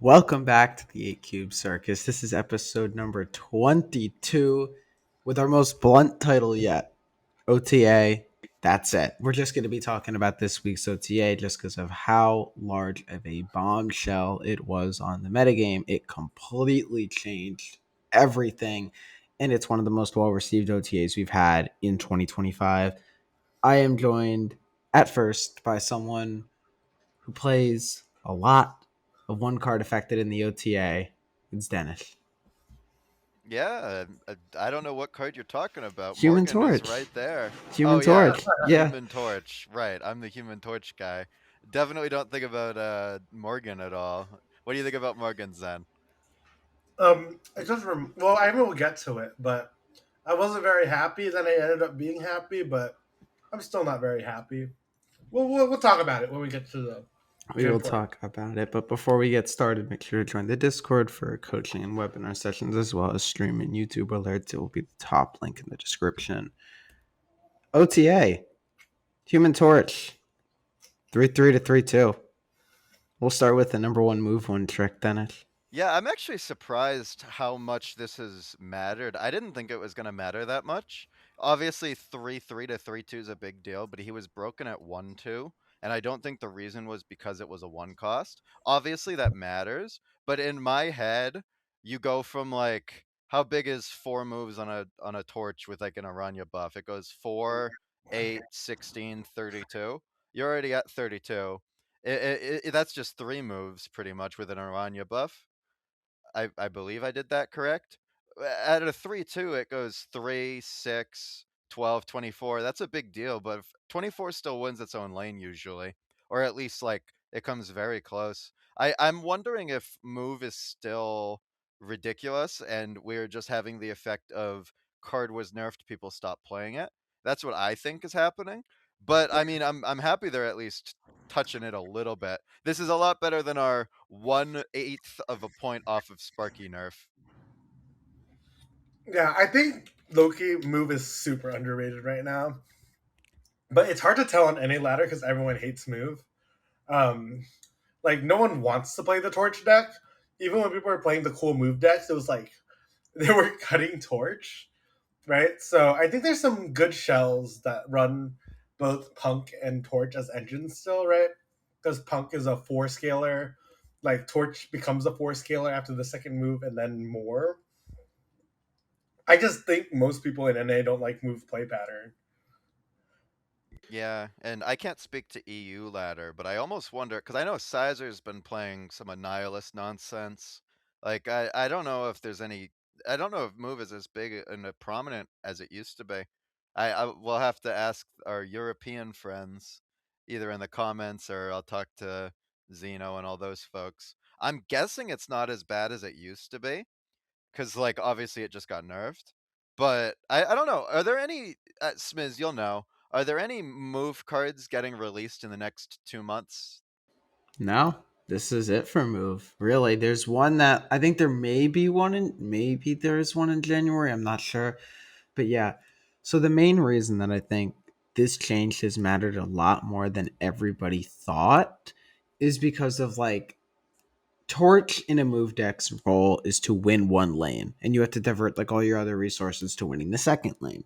Welcome back to the 8 Cube Circus. This is episode number 22 with our most blunt title yet, OTA. That's it. We're just going to be talking about this week's OTA just because of how large of a bombshell it was on the metagame. It completely changed everything, and it's one of the most well received OTAs we've had in 2025. I am joined at first by someone who plays a lot of one card affected in the OTA. It's Denish. I don't know what card you're talking about. Human Morgan is Torch. right there. Human Oh yeah, Torch. Yeah. Human Torch. Right, I'm the Human Torch guy. Definitely don't think about Morgan at all. What do you think about Morgan, Zen? It just well, I will get to it, but I wasn't very happy. Then I ended up being happy, but I'm still not very happy. We'll talk about it when we get to the We will important. talk about it. But before we get started, make sure to join the Discord for coaching and webinar sessions, as well as stream and YouTube alerts. It will be the top link in the description. OTA. Human Torch. 3-3 to 3-2. We'll start with the number one move, one trick, Dennis. Yeah, I'm actually surprised how much this has mattered. I didn't think it was going to matter that much. Obviously, 3-3 to 3-2 is a big deal, but he was broken at 1-2, and I don't think the reason was because it was a one cost. Obviously, that matters, but in my head, you go from like how big is four moves on a torch with like an Aranya buff? It goes 4, 8, 16, 32. You're already at 32. That's just three moves pretty much with an Aranya buff. I believe I did that correct. At a 3-2, it goes 3, 6, 12, 24. That's a big deal, but 24 still wins its own lane usually, or at least like it comes very close. I'm wondering if move is still ridiculous and we're just having the effect of card was nerfed, people stop playing it. That's what I think is happening. But I mean, I'm happy they're at least touching it a little bit. This is a lot better than our 1/8 of a point off of Sparky nerf. Yeah, I think Loki move is super underrated right now, but it's hard to tell on any ladder because everyone hates move. Um, like no one wants to play the torch deck. Even when people were playing the cool move decks, it was like they were cutting torch, right? So I think there's some good shells that run both Punk and Torch as engines still, right? Because Punk is a four scaler, like Torch becomes a four scaler after the second move and then more. I just think most people in NA don't like move play pattern. Yeah, and I can't speak to EU ladder, but I almost wonder because I know Sizer's been playing some Annihilus nonsense. Like I don't know if there's any. I don't know if move is as big and prominent as it used to be. I will have to ask our European friends, either in the comments or I'll talk to Zeno and all those folks. I'm guessing it's not as bad as it used to be because like obviously it just got nerfed. But I don't know. Are there any Smlz? You'll know. Are there any move cards getting released in the next 2 months? No, this is it for move. Really, there's one that I think there may be one in, maybe there is one in January. I'm not sure. But yeah, so the main reason that I think this change has mattered a lot more than everybody thought is because of like Torch in a move deck's role is to win one lane, and you have to divert like all your other resources to winning the second lane.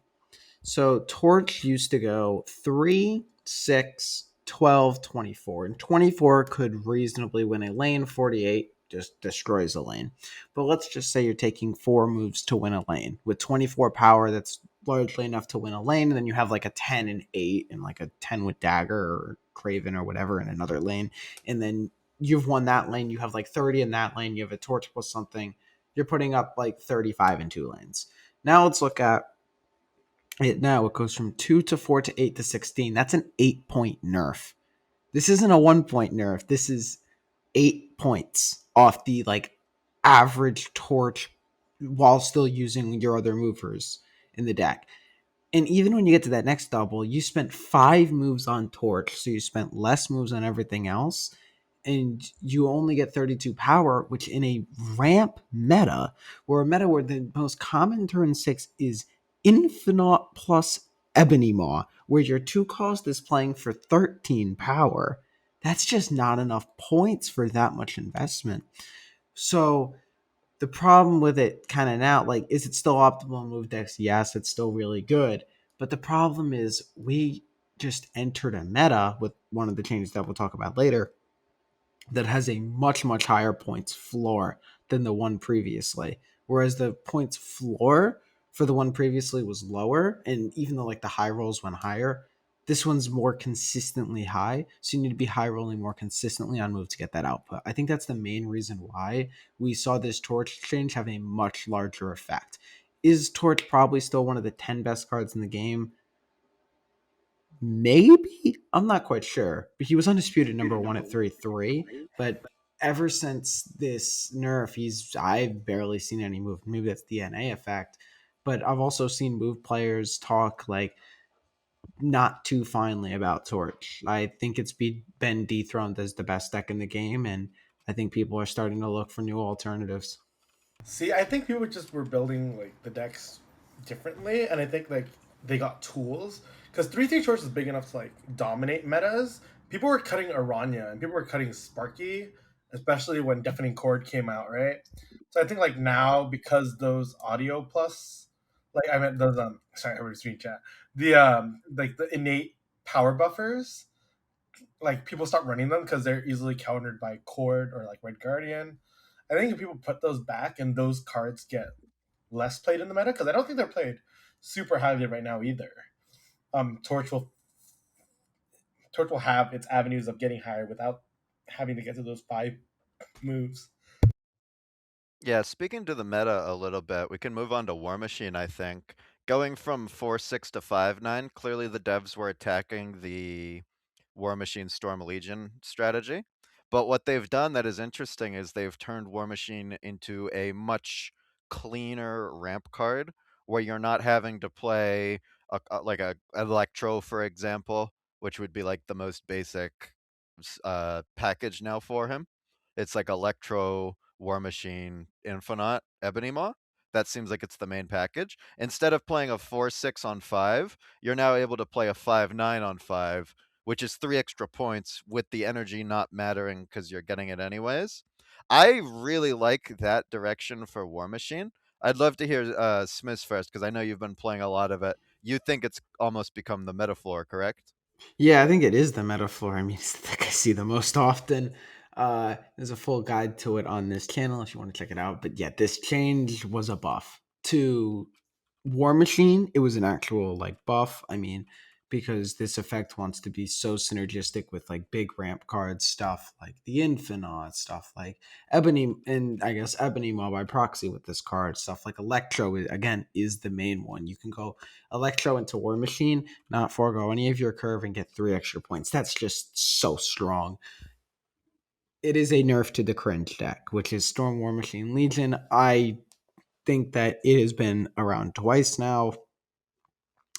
So Torch used to go 3, 6, 12, 24, and 24 could reasonably win a lane. 48 just destroys a lane. But let's just say you're taking 4 moves to win a lane. With 24 power, that's largely enough to win a lane. And then you have like a 10 and 8 and like a 10 with Dagger or Craven or whatever in another lane. And then you've won that lane. You have like 30 in that lane. You have a Torch plus something. You're putting up like 35 in 2 lanes. Now let's look at it goes from 2 to 4 to 8 to 16. That's an 8-point nerf. This isn't a 1-point nerf. This is 8 points off the like average torch while still using your other movers in the deck. And even when you get to that next double, you spent 5 moves on torch, so you spent less moves on everything else, and you only get 32 power, which in a ramp meta, where a meta where the most common turn 6 is Infinite plus Ebony Maw, where your 2 cost is playing for 13 power, that's just not enough points for that much investment. So the problem with it kind of now, like, is it still optimal in move decks? Yes, it's still really good. But the problem is we just entered a meta with one of the changes that we'll talk about later that has a much, much higher points floor than the one previously. Whereas the points floor for the one previously was lower, and even though like the high rolls went higher, this one's more consistently high. So you need to be high rolling more consistently on move to get that output. I think that's the main reason why we saw this torch change have a much larger effect. Is Torch probably still one of the 10 best cards in the game? Maybe, I'm not quite sure, but he was undisputed number one at 33. But ever since this nerf, I've barely seen any move. Maybe that's DNA effect, but I've also seen move players talk like not too finely about Torch. I think it's been dethroned as the best deck in the game, and I think people are starting to look for new alternatives. See, I think people just were building like the decks differently, and I think like they got tools because 3-3 Shorts is big enough to like dominate metas. People were cutting Aranya and people were cutting Sparky, especially when Deafening Chord came out, right? So I think like now because those Audio Plus, like I meant those sorry, I was reading chat. The like the innate power buffers, like people stop running them because they're easily countered by Chord or like Red Guardian. I think if people put those back and those cards get less played in the meta, because I don't think they're played super highly right now either. Torch will have its avenues of getting higher without having to get to those 5 moves. Yeah, speaking to the meta a little bit, we can move on to War Machine, I think. Going from 4-6 to 5-9, clearly the devs were attacking the War Machine Storm Legion strategy. But what they've done that is interesting is they've turned War Machine into a much cleaner ramp card where you're not having to play like a Electro, for example, which would be like the most basic package now for him. It's like Electro, War Machine, Infinite, Ebony Maw. That seems like it's the main package. Instead of playing a 4-6 on 5, you're now able to play a 5-9 on 5, which is 3 extra points with the energy not mattering because you're getting it anyways. I really like that direction for War Machine. I'd love to hear Smith first because I know you've been playing a lot of it. You think it's almost become the metaphor, correct? Yeah, I think it is the metaphor. I mean, it's the thing I see the most often. There's a full guide to it on this channel if you want to check it out. But yeah, this change was a buff to War Machine. It was an actual like buff. I mean, because this effect wants to be so synergistic with like big ramp cards stuff like the Infinite stuff like Ebony, and I guess Ebony Maw by proxy with this card stuff like Electro again is the main one. You can go Electro into War Machine, not forego any of your curve, and get 3 extra points. That's just so strong. It is a nerf to the cringe deck, which is Storm War Machine Legion. I think that it has been around twice now.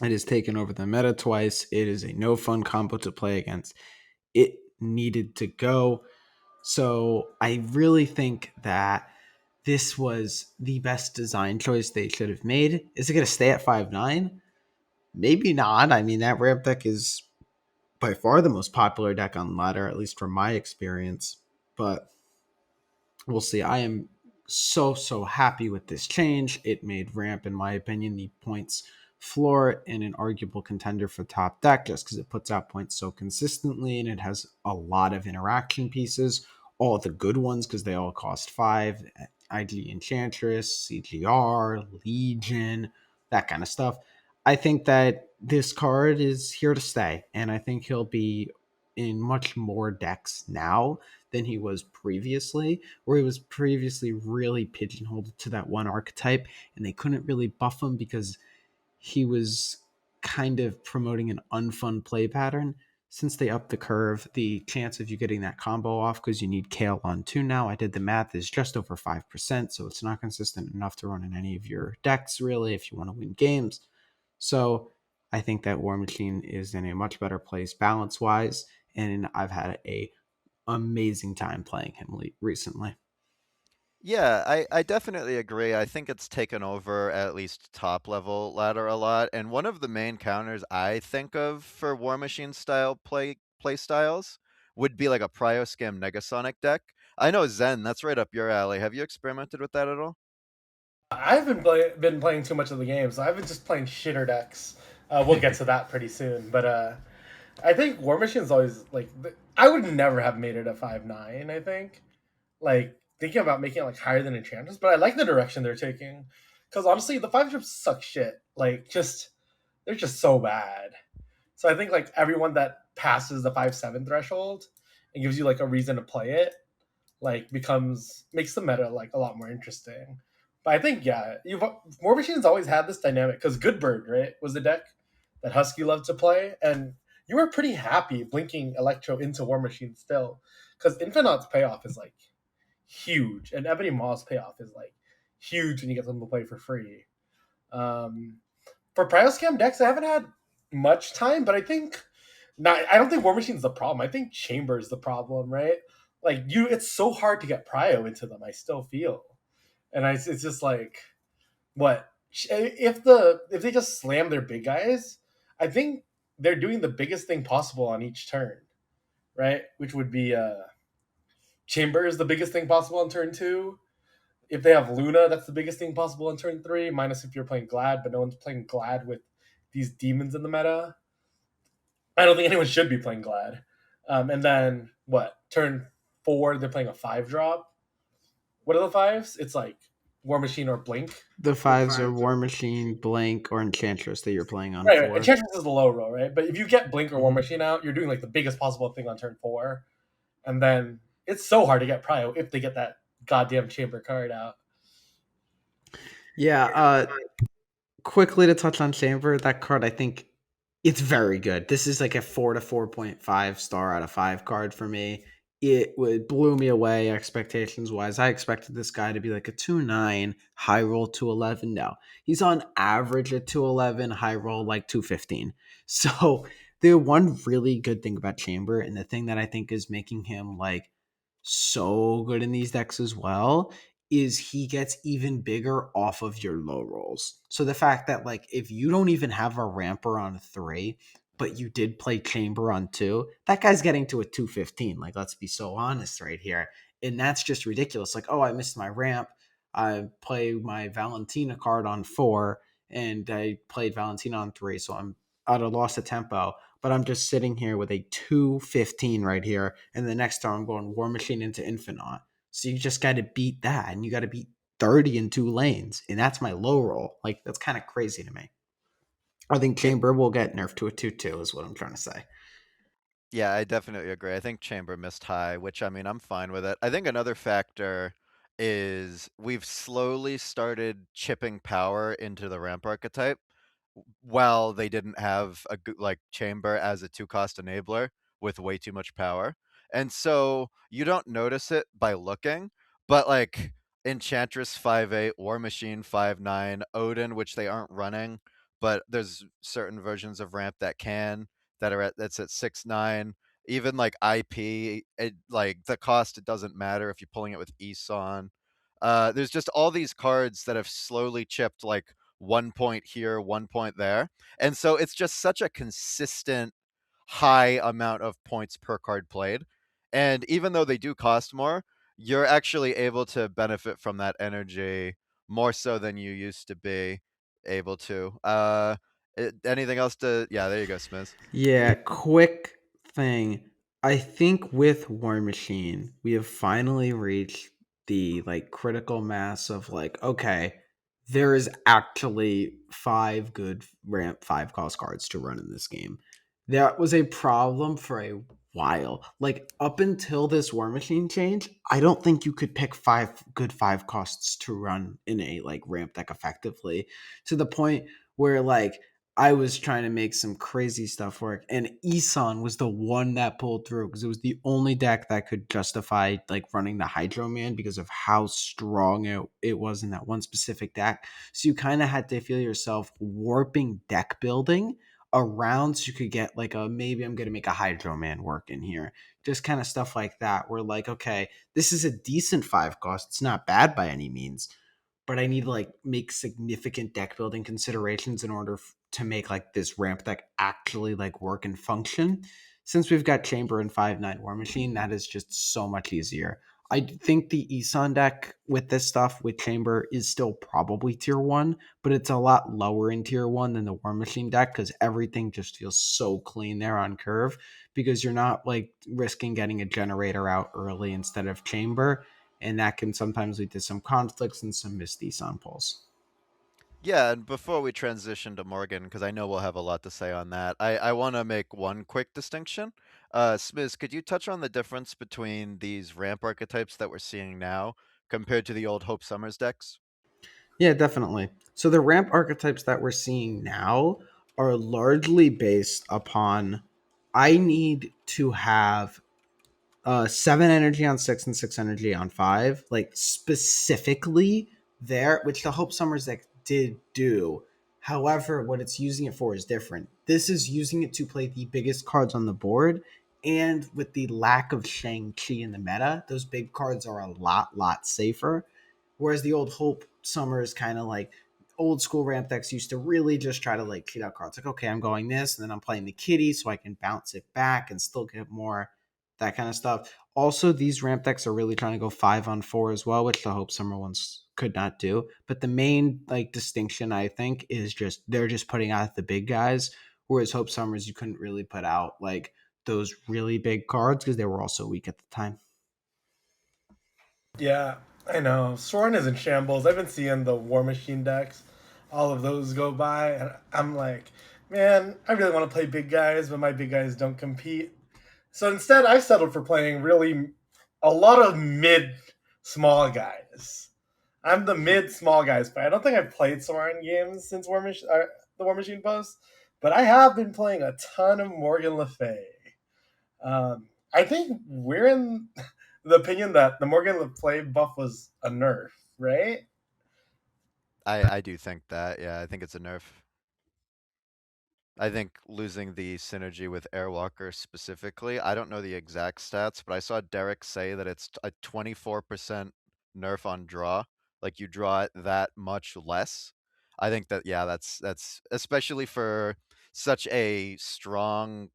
It has taken over the meta twice. It is a no fun combo to play against. It needed to go. So I really think that this was the best design choice they should have made. Is it going to stay at 5-9? Maybe not. I mean, that ramp deck is by far the most popular deck on ladder, at least from my experience. But we'll see. I am so happy with this change. It made ramp, in my opinion, the points floor and an arguable contender for top deck just because it puts out points so consistently and it has a lot of interaction pieces, all the good ones because they all cost 5. IG Enchantress, CGR, Legion, that kind of stuff. I think that this card is here to stay, and I think he'll be in much more decks now than he was previously, where he was previously really pigeonholed to that one archetype, and they couldn't really buff him because he was kind of promoting an unfun play pattern. Since they upped the curve, the chance of you getting that combo off because you need Kale on 2 now, I did the math, is just over 5%, so it's not consistent enough to run in any of your decks, really, if you want to win games. So I think that War Machine is in a much better place balance wise, and I've had a amazing time playing him recently. Yeah, I definitely agree. I think it's taken over at least top level ladder a lot. And one of the main counters I think of for War Machine style play styles would be like a Scam Negasonic deck. I know Zen. That's right up your alley. Have you experimented with that at all? I've been playing too much of the game, so I've been just playing shitter decks. We'll get to that pretty soon, but I think War Machine's always like I would never have made it a 5/9. I think like thinking about making it like higher than Enchantress, but I like the direction they're taking because honestly, the 5 drops suck shit. Like just they're just so bad. So I think like everyone that passes the 5/7 threshold and gives you like a reason to play it, like becomes makes the meta like a lot more interesting. But I think yeah, you've War Machine's always had this dynamic because Goodbird, right, was the deck that Husky loved to play, and you were pretty happy blinking Electro into War Machine still, because Infinite's payoff is like huge, and Ebony Maw's payoff is like huge when you get them to play for free. Um, for Prioscam decks, I haven't had much time, but I think not. I don't think War Machine's the problem. I think Chamber's the problem, right? Like it's so hard to get Prio into them. I still feel, and it's just like what if they just slam their big guys? I think they're doing the biggest thing possible on each turn, right? Which would be Chamber is the biggest thing possible on turn two. If they have Luna, that's the biggest thing possible on turn three. Minus if you're playing Glad, but no one's playing Glad with these demons in the meta. I don't think anyone should be playing Glad. And then what? Turn four, they're playing a 5 drop. What are the fives? It's like War Machine or Blink. The fives are War Machine, Blank, or Enchantress that you're playing on Right. 4. Enchantress is the low roll, right? But if you get Blink or War Mhm. Machine out, you're doing like the biggest possible thing on turn four. And then it's so hard to get Prio if they get that goddamn Chamber card out. Yeah, quickly to touch on Chamber, that card I think it's very good. This is like a 4 to 4.5 star out of 5 card for me. Blew me away expectations wise. I expected this guy to be like a 2/9, high roll 211. No, he's on average at 211, high roll like 215. So the one really good thing about Chamber, and the thing that I think is making him like so good in these decks as well, is he gets even bigger off of your low rolls. So the fact that like if you don't even have a ramper on 3, but you did play Chamber on 2, that guy's getting to a 215. Like let's be so honest right here. And that's just ridiculous. Like, oh, I missed my ramp. I play my Valentina card on 4 and I played Valentina on 3, so I'm at a loss of tempo, but I'm just sitting here with a 215 right here, and the next turn I'm going War Machine into Infinite. So you just got to beat that, and you got to beat 30 in 2 lanes, and that's my low roll. Like that's kind of crazy to me. I think Yeah, Chamber will get nerfed to a 2/2 is what I'm trying to say. yeah, I definitely agree. I think Chamber missed high, which I mean, I'm fine with it. I think another factor is we've slowly started chipping power into the ramp archetype. Well, they didn't have a like Chamber as a 2 cost enabler with way too much power. And so you don't notice it by looking, but like Enchantress 5/8, War Machine 5/9, Odin, which they aren't running, but there's certain versions of ramp that can, that's at 6/9. Even like IP, like the cost, it doesn't matter if you're pulling it with Eson. There's just all these cards that have slowly chipped like 1 point here, 1 point there. And so it's just such a consistent high amount of points per card played. And even though they do cost more, you're actually able to benefit from that energy more so than you used to be able to. Anything else to? Yeah, there you go, Smith. Yeah, quick thing. I think with War Machine, we have finally reached the like critical mass of like, okay, there is actually 5 good ramp 5 cost cards to run in this game. That was a problem for a while. Like up until this War Machine change, I don't think you could pick 5 good 5 costs to run in a like ramp deck effectively, to the point where like I was trying to make some crazy stuff work, and Isan was the one that pulled through because it was the only deck that could justify like running the Hydro Man because of how strong it was in that one specific deck. So you kind of had to feel yourself warping deck building around so you could get like a maybe I'm gonna make a Hydro Man work in here. Just kind of stuff like that. Where like, okay, this is a decent 5 cost. It's not bad by any means, but I need to like make significant deck building considerations in order to make like this ramp deck actually like work and function. Since we've got Chamber and 5/9 War Machine, that is just so much easier. I think the Isan deck with this stuff with Chamber is still probably tier 1, but it's a lot lower in tier 1 than the War Machine deck because everything just feels so clean there on curve because you're not like risking getting a generator out early instead of Chamber, and that can sometimes lead to some conflicts and some missed Isan pulls. Yeah, and before we transition to Morgan, because I know we'll have a lot to say on that, I want to make one quick distinction. Smlz, could you touch on the difference between these ramp archetypes that we're seeing now compared to the old Hope Summers decks? Yeah, definitely. So the ramp archetypes that we're seeing now are largely based upon I need to have 7 energy on 6 and 6 energy on 5, like specifically there, which the Hope Summers deck did do. However, what it's using it for is different. This is using it to play the biggest cards on the board, and with the lack of Shang-Chi in the meta, those big cards are a lot safer. Whereas the old Hope Summers kind of like old school ramp decks used to really just try to like cheat out cards. Like, okay, I'm going this, and then I'm playing the kitty so I can bounce it back and still get more, that kind of stuff. Also, these ramp decks are really trying to go 5-on-4 as well, which the Hope Summer ones could not do. But the main like distinction I think is just they're just putting out the big guys, whereas Hope Summers you couldn't really put out like those really big cards because they were also weak at the time. Yeah, I know. Soren is in shambles. I've been seeing the War Machine decks, all of those go by, and I'm like, man, I really want to play big guys, but my big guys don't compete. So instead, I settled for playing really a lot of mid small guys. I'm the mid small guys, but I don't think I've played Soren games since the War Machine post, but I have been playing a ton of Morgan Le Fay. I think we're in the opinion that the Morgan Le Fay buff was a nerf, right? I do think that, yeah, I think it's a nerf. I think losing the synergy with Airwalker specifically, I don't know the exact stats, but I saw Derek say that it's a 24% nerf on draw. Like you draw it that much less. I think that yeah, that's especially for such a strong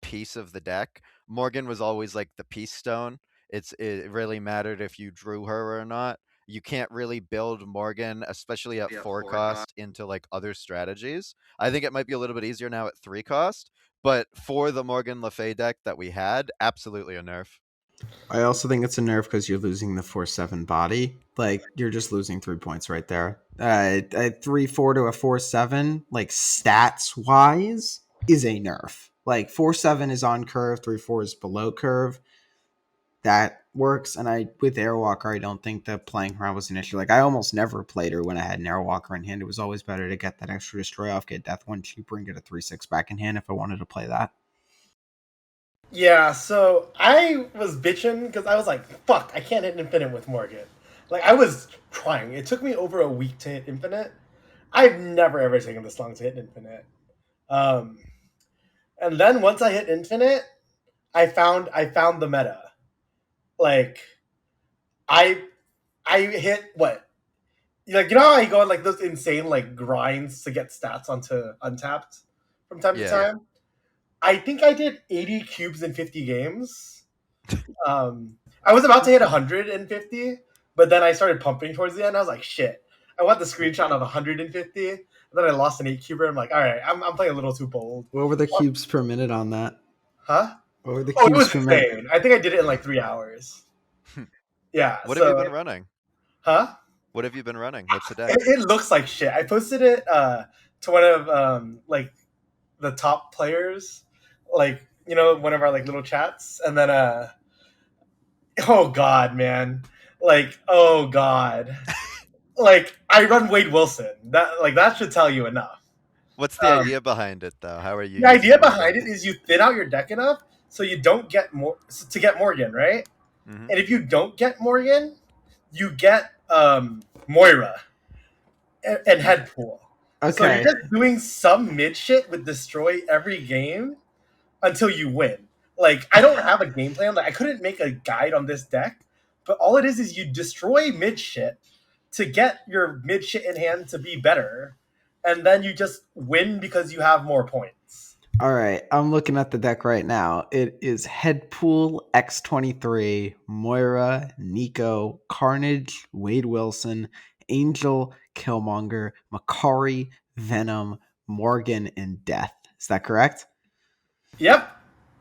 piece of the deck. Morgan was always like the peace stone. It really mattered if you drew her or not. You can't really build Morgan, especially at 4 cost, into like other strategies. I think it might be a little bit easier now at 3 cost, but for the Morgan Le Fay deck that we had, absolutely a nerf. I also think it's a nerf because you're losing the 4-7 body. Like you're just losing 3 points right there. A 3-4 to a 4-7, like stats wise, is a nerf. Like 4-7 is on curve, 3-4 is below curve. That works. And I with Airwalker, I don't think that playing her was an issue. Like I almost never played her when I had an Airwalker in hand. It was always better to get that extra destroy off, get death one cheaper, and get a 3-6 back in hand if I wanted to play that. Yeah, so I was bitching because I was like, fuck, I can't hit infinite with Morgan. Like, I was trying. It took me over a week to hit infinite. I've never ever taken this long to hit infinite. Um, and then once I hit infinite, I found the meta. Like, I I hit what? Like, you know how I go on like those insane like grinds to get stats onto Untapped from time to Yeah. time? I think I did 80 cubes in 50 games. I was about to hit 150, but then I started pumping towards the end. I was like, shit. I want the screenshot of 150, and then I lost an 8 cuber. I'm like, all right, I'm playing a little too bold. What were the cubes per minute on that? Huh? What were the Oh, it cubes was per minute? insane. I think I did it in like 3 hours. Yeah, What have you so, been running? huh? What have you been running? What's the deck? It looks like shit. I posted it to one of like the top players, like, one of our like little chats, and then oh god, man, like, oh god, like, I run Wade Wilson. That should tell you enough. What's the Um, idea behind it though? How are you the idea using Morgan? behind it is you thin out your deck enough so you don't get more to get Morgan, right? Hmm. And if you don't get Morgan, you get Moira and Headpool. So you're Okay. just doing some mid shit with destroy every game until you win. Like, I don't have a game plan. Like, I couldn't make a guide on this deck, but all it is you destroy mid shit to get your mid shit in hand to be better, and then you just win because you have more points. All right, I'm looking at the deck right now. It is Headpool, X23, Moira, Nico, Carnage, Wade Wilson, Angel, Killmonger, Makari, Venom, Morgan, and Death. Is that correct? Yep.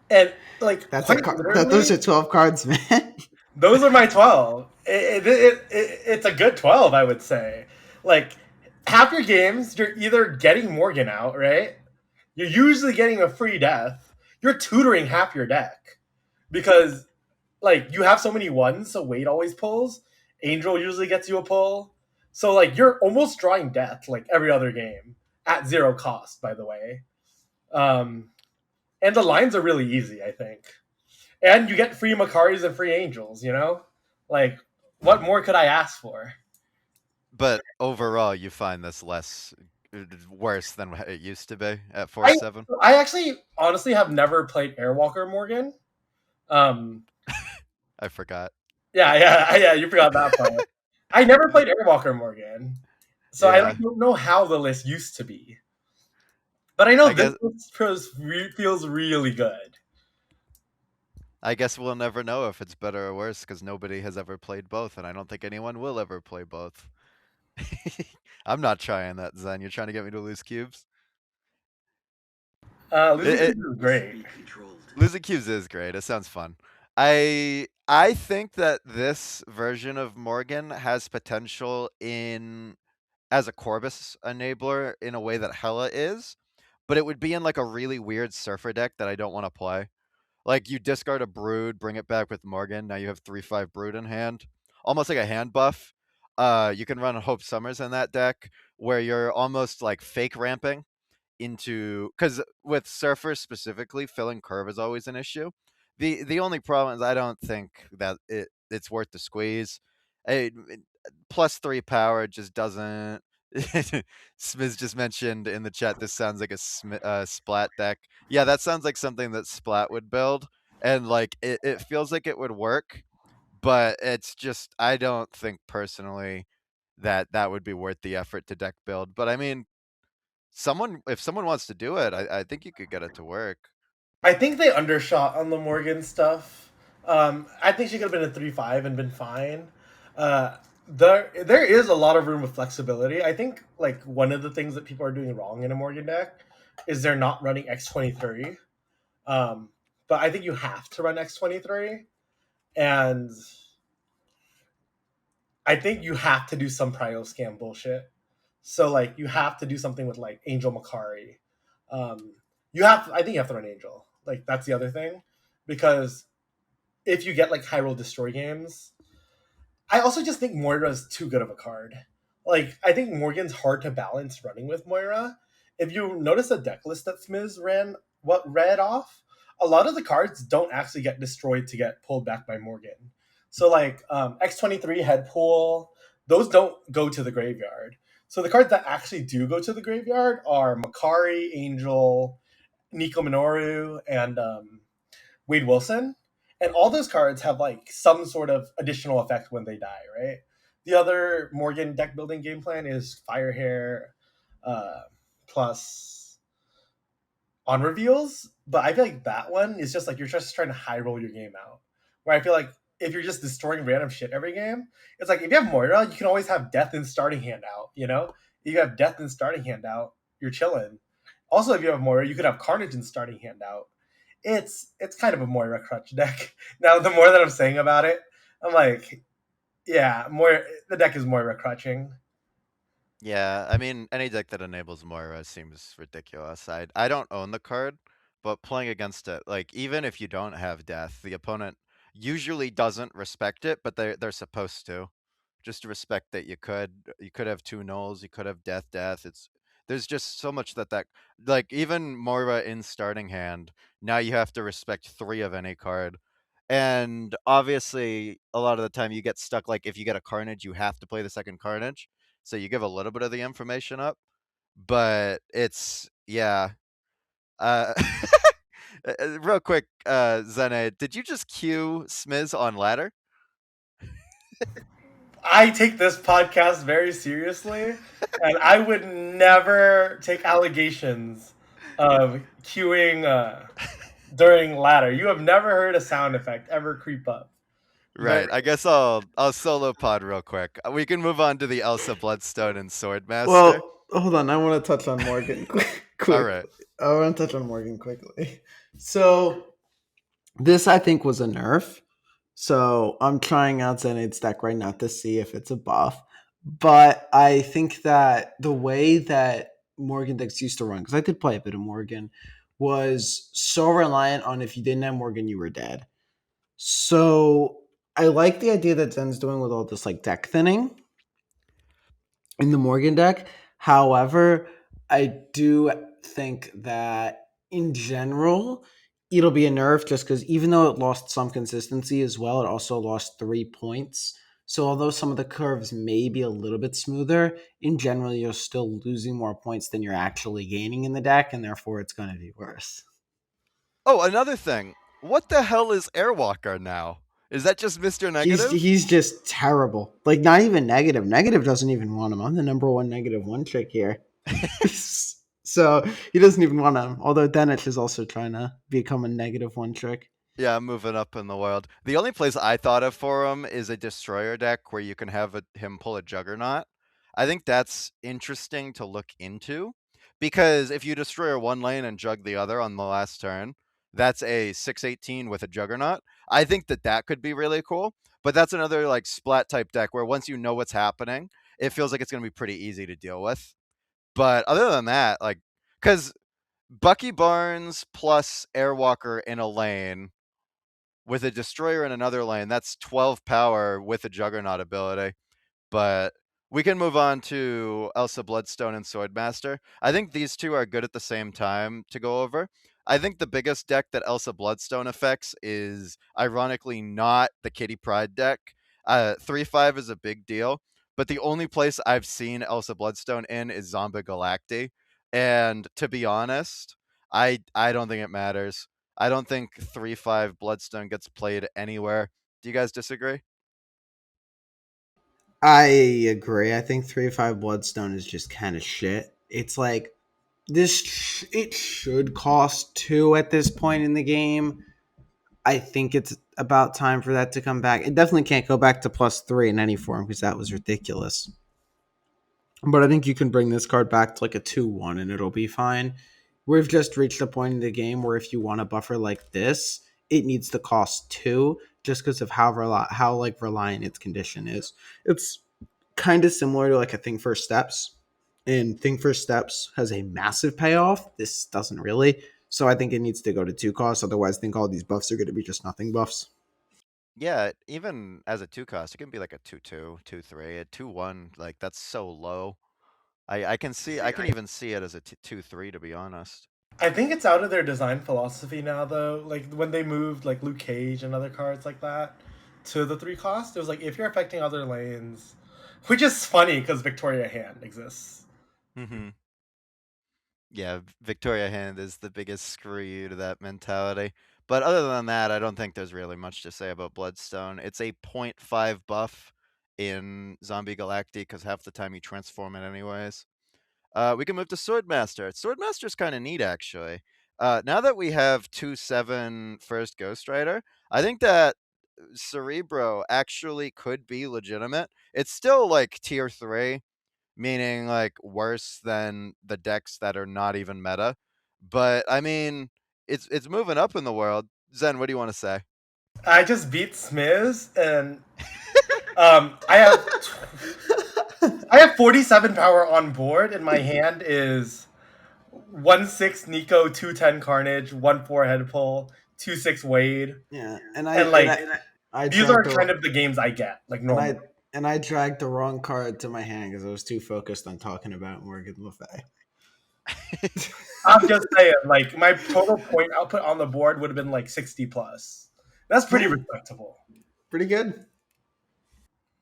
And like That's a quite those literally, are 12 cards, man. those are my 12. It's a good 12, I would say. Like half your games, you're either getting Morgan out, right? You're usually getting a free death. You're tutoring half your deck because like you have so many ones, so Wade always pulls. Angel usually gets you a pull. So like you're almost drawing death like every other game at zero cost, by the way. Um, and the lines are really easy, I think. And you get free Makaris and free Angels, you know? Like, what more could I ask for? But overall, you find this less worse than what it used to be at I 4-7. I actually honestly have never played Airwalker Morgan. Um, I forgot. yeah, you forgot that part. I never played Airwalker Morgan, so I Yeah, like don't know how the list used to be. But I know I this guess list feels really good. I guess we'll never know if it's better or worse because nobody has ever played both, and I don't think anyone will ever play both. I'm not trying that, Zen. You're trying to get me to lose cubes. Losing It, Cubes is great. Losing cubes is great. It sounds fun. I think that this version of Morgan has potential in as a Corvus enabler in a way that Hela is, but it would be in like a really weird surfer deck that I don't want to play. Like you discard a brood, bring it back with Morgan. Now you have 3/5 brood in hand, almost like a hand buff. You can run Hope Summers in that deck, where you're almost like fake ramping into because with surfers specifically, filling curve is always an issue. The only problem is I don't think that it's worth the squeeze. Plus 3 power just doesn't. Smz just mentioned in the chat this sounds like a splat deck. Yeah, that sounds like something that Splat would build, and like it feels like it would work, but it's just I don't think personally that that would be worth the effort to deck build. But I mean, someone if someone wants to do it, I think you could get it to work. I think they undershot on the Morgan stuff. I think she could have been a 3-5 and been fine. There is a lot of room with flexibility. I think like one of the things that people are doing wrong in a Morgan deck is they're not running X23. Um, but I think you have to run X23, and I think you have to do some prio scam bullshit. So like you have to do something with like Angel Makari. Um, I think you have to run Angel. Like that's the other thing, because if you get like high roll destroy games, I also just think Moira is too good of a card. Like I think Morgan's hard to balance running with Moira. If you notice the deck list that Smlz read off, a lot of the cards don't actually get destroyed to get pulled back by Morgan. So like X23 Headpool, those don't go to the graveyard. So the cards that actually do go to the graveyard are Makari, Angel, Nico Minoru, and Wade Wilson, and all those cards have like some sort of additional effect when they die, right? The other Morgan deck building game plan is Firehair uh, plus on reveals, but I feel like that one is just like you're just trying to high roll your game out. Where I feel like if you're just destroying random shit every game, it's like if you have Moira, you can always have Death in starting hand out. You know, you have Death in starting hand out, you're chilling. Also, if you have Moira, you could have Carnage in starting hand out. It's kind of a Moira crutch deck. Now, the more that I'm saying about it, I'm like, yeah, Moira. The deck is Moira crutching. Yeah, I mean, any deck that enables Moira seems ridiculous. I don't own the card, but playing against it, like even if you don't have death, the opponent usually doesn't respect it, but they're supposed to. Just to respect that you could have two nulls, you could have death. It's there's just so much that like even Moira in starting hand, now you have to respect 3 of any card. And obviously a lot of the time you get stuck like if you get a Carnage, you have to play the second Carnage. So you give a little bit of the information up, but it's yeah. Uh, real quick, Xenaid, did you just cue Smlz on ladder? I take this podcast very seriously, and I would never take allegations of queuing during ladder. You have never heard a sound effect ever creep up. Very Right. I guess I'll solo pod real quick. We can move on to the Elsa Bloodstone and Swordmaster. Well, hold on. I want to touch on Morgan All quick. right. I want to touch on Morgan quickly. So this, I think, was a nerf. So I'm trying out Xenaid's deck right now to see if it's a buff. But I think that the way that Morgan decks used to run, because I did play a bit of Morgan, was so reliant on if you didn't have Morgan, you were dead. So I like the idea that Zen's doing with all this like deck thinning in the Morgan deck. However, I do think that in general, it'll be a nerf just because even though it lost some consistency as well, it also lost 3 points. So although some of the curves may be a little bit smoother, in general, you're still losing more points than you're actually gaining in the deck, and therefore it's going to be worse. Oh, another thing. What the hell is Airwalker now? Is that just Mr. Negative? He's just terrible. Like not even negative. Negative doesn't even want him. I'm the number one negative one trick here. So he doesn't even want him. Although Denish is also trying to become a negative one trick. Yeah, I'm moving up in the world. The only place I thought of for him is a destroyer deck where you can have him pull a Juggernaut. I think that's interesting to look into because if you destroy one lane and jug the other on the last turn, that's a 618 with a Juggernaut. I think that that could be really cool. But that's another like splat type deck where once you know what's happening, it feels like it's going to be pretty easy to deal with. But other than that, like, because Bucky Barnes plus Airwalker in a lane with a destroyer in another lane, that's 12 power with a Juggernaut ability. But we can move on to Elsa Bloodstone and Swordmaster. I think these two are good at the same time to go over. I think the biggest deck that Elsa Bloodstone affects is ironically not the Kitty Pride deck. 3/5 is a big deal, but the only place I've seen Elsa Bloodstone in is Zombie Galacti. And to be honest, I don't think it matters. I don't think 3/5 Bloodstone gets played anywhere. Do you guys disagree? I agree. I think 3-5 Bloodstone is just kind of shit. It's like it should cost 2 at this point in the game. I think it's about time for that to come back. It definitely can't go back to +3 in any form because that was ridiculous. But I think you can bring this card back to like a 2-1 and it'll be fine. We've just reached a point in the game where if you want a buffer like this, it needs to cost 2 just because of how like reliant its condition is. It's kind of similar to like a Thing First Steps. And Thing First Steps has a massive payoff. This doesn't really. So I think it needs to go to 2 costs. Otherwise, I think all these buffs are going to be just nothing buffs. Yeah, even as a 2 cost, it can be like a 2/2, 2/3, a 2/1. Like that's so low. I can see I can even see it as a 2/3 to be honest. I think it's out of their design philosophy now, though. Like when they moved like Luke Cage and other cards like that to the 3 cost, it was like if you're affecting other lanes, which is funny because Victoria Hand exists. Mm-hmm. Yeah, Victoria Hand is the biggest screw you to that mentality. But other than that, I don't think there's really much to say about Bloodstone. It's a 0.5 buff in Zombie Galactic because half the time you transform it anyways. We can move to Swordmaster. Swordmaster's kind of neat, actually. Now that we have 2/7 first Ghost Rider, I think that Cerebro actually could be legitimate. It's still like tier 3, meaning like worse than the decks that are not even meta. But I mean, it's moving up in the world. Zen, what do you want to say? I just beat Smlz and I have 47 power on board, and my hand is 1/6 Nico, 2/10 Carnage, 1/4 Head Pull, 2/6 Wade, Yeah, and like I these are dragged the kind of the games I get like and normal. I dragged the wrong card to my hand because I was too focused on talking about Morgan Le Fay. I'm just saying, like my total point output on the board would have been like 60 plus. That's pretty respectable. Pretty good.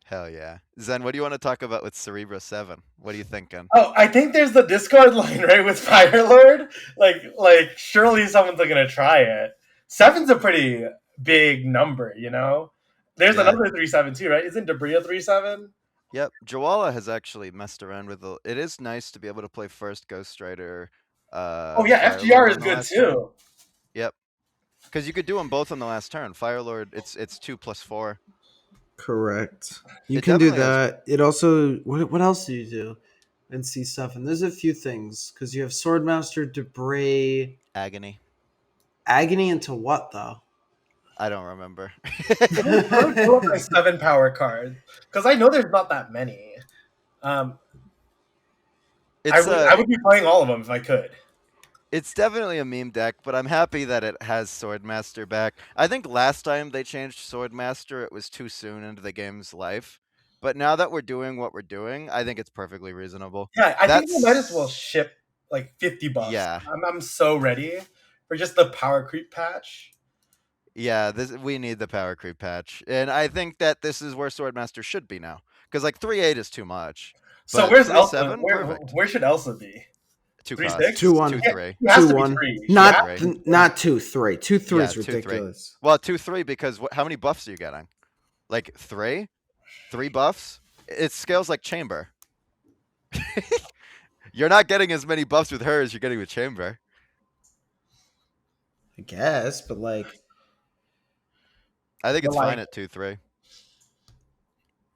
Hell yeah. Zen, what do you want to talk about with Cerebro 7? What are you thinking? Oh, I think there's the Discord line right with Fire Lord. Like surely someone's gonna try it. Seven's a pretty big number, you know. There's Yeah. another 3/7 too, right? Isn't Debris a 3/7? Yep. Jawala has actually messed around with it. It is nice to be able to play first Ghost Rider Oh yeah, Fire FGR Lord is on the good last turn. too. Yep, because you could do them both on the last turn. Fire Lord, it's 2+4. Correct. You It can do definitely has that. It also what else do you do in C7? There's a few things because you have Swordmaster, Debris, agony. Agony into what though? I don't remember. Let me pull up my 7 power cards because I know there's not that many. Um, I it's would I would be playing all of them if I could. It's definitely a meme deck, but I'm happy that it has Swordmaster back. I think last time they changed Swordmaster, it was too soon into the game's life. But now that we're doing what we're doing, I think it's perfectly reasonable. Yeah, I think we might as well That's ship like 50 buffs. yeah, I'm so ready for just the power creep patch. yeah. We need the power creep patch, and I think that this is where Swordmaster should be now. Because like 3.8 is too much, So but where's Elsa? 3.7 perfect. Where should Elsa be? Two 3-6? Two costs, one, two three, She has two to be one. 3. She two has Not three. to be 3. not 2-3. 2-3 Yeah, is 2-3. ridiculous. Well, 2-3 because how many buffs are you getting? Like three buffs? It scales like Chamber. You're not getting as many buffs with her as you're getting with Chamber. I guess, but like I think But it's like, fine at 2-3.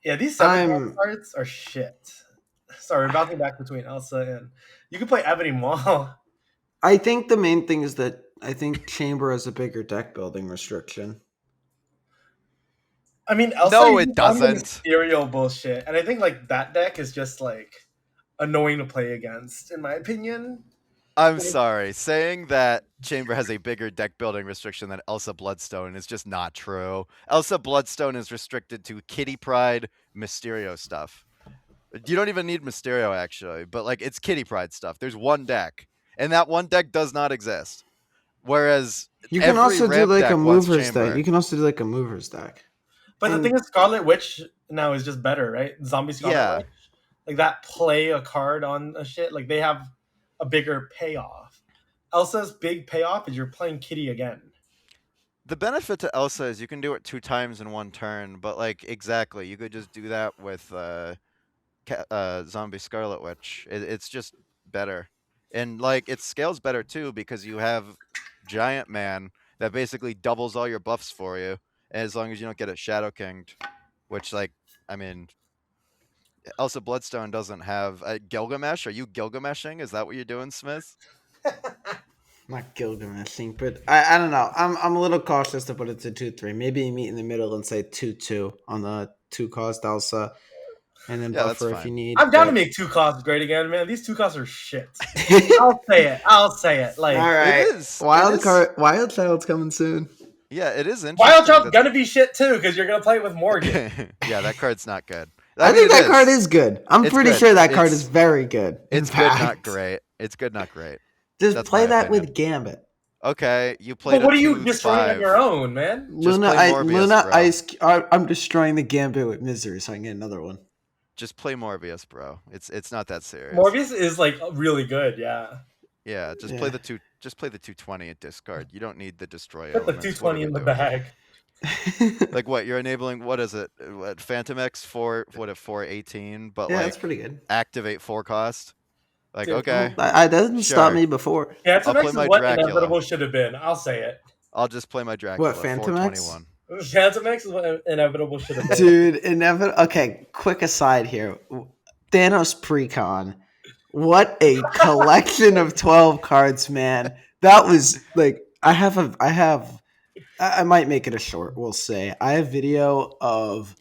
yeah, these 7 power I'm cards are shit. Sorry, we're bouncing back between Elsa and you can play Ebony Maw. I think the main thing is that I think Chamber has a bigger deck building restriction. I mean, Elsa No, uses it on the doesn't. Mysterio bullshit, and I think like that deck is just like annoying to play against, in my opinion. I'm sorry. Saying that Chamber has a bigger deck building restriction than Elsa Bloodstone is just not true. Elsa Bloodstone is restricted to Kitty Pride, Mysterio stuff. You don't even need Mysterio actually, but like it's Kitty Pride stuff. There's one deck, and that one deck does not exist. Whereas You can every also do ramp like a deck wants movers deck. Chamber. You can also do like a movers deck. But the And thing is, Scarlet Witch now is just better, right? Zombie Scarlet Yeah, Witch, like that play a card on a shit, like they have a bigger payoff. Elsa's big payoff is you're playing Kitty again. the benefit to Elsa is you can do it 2 times in one turn, but like exactly, you could just do that with Zombie Scarlet Witch. It's just better, and like it scales better too because you have Giant Man that basically doubles all your buffs for you, as long as you don't get it Shadow Kinged, which like I mean. Elsa Bloodstone doesn't have Gilgamesh. Are you Gilgameshing? Is that what you're doing, Smith? not Gilgameshing, but I don't know. I'm a little cautious to put it to 2-3. Maybe meet in the middle and say 2-2 on the 2 cost Elsa, and then Yeah, that's buffer if you fine. need. I'm down to But make 2 costs great again, man. These 2 costs are shit. I'll say it. I'll say it. all Like It right, is. It is. Wild Child's coming soon. Yeah, it is Wild interesting Child's that. gonna be shit too because you're gonna play it with Morgan. Yeah, that card's not good. I I mean, think it that card is. is good. I'm It's pretty good. sure that card is very good. In It's good, not fact, great. It's good, not great. just That's my play that opinion. with Gambit. Okay, you But played a what are you destroying on 2/5. your own, man? Just Luna, play Morbius, Luna bro. Ice. I'm destroying the Gambit with Misery, so I can get another one. Just play Morbius, bro. It's not that serious. Morbius is like really good, yeah. Yeah, just play Yeah. the 220 at discard. You don't need the destroy Put the elements. What are 220 we in the doing? bag. Like what? You're enabling what is it? What Phantom X for what at 418, but Yeah, that's like pretty good. activate 4 cost. Like Dude, okay, That doesn't stop sure. me before. I'll Phantom play X is my what Dracula. Inevitable should have been. I'll say it. I'll just play my What, Dracula Phantom X? 421. Phantom X is what Inevitable should have been. Dude, inevitable. Okay, quick aside here. Thanos Precon. What a collection of 12 cards, man. That was like I might make it a short, we'll say. I have video of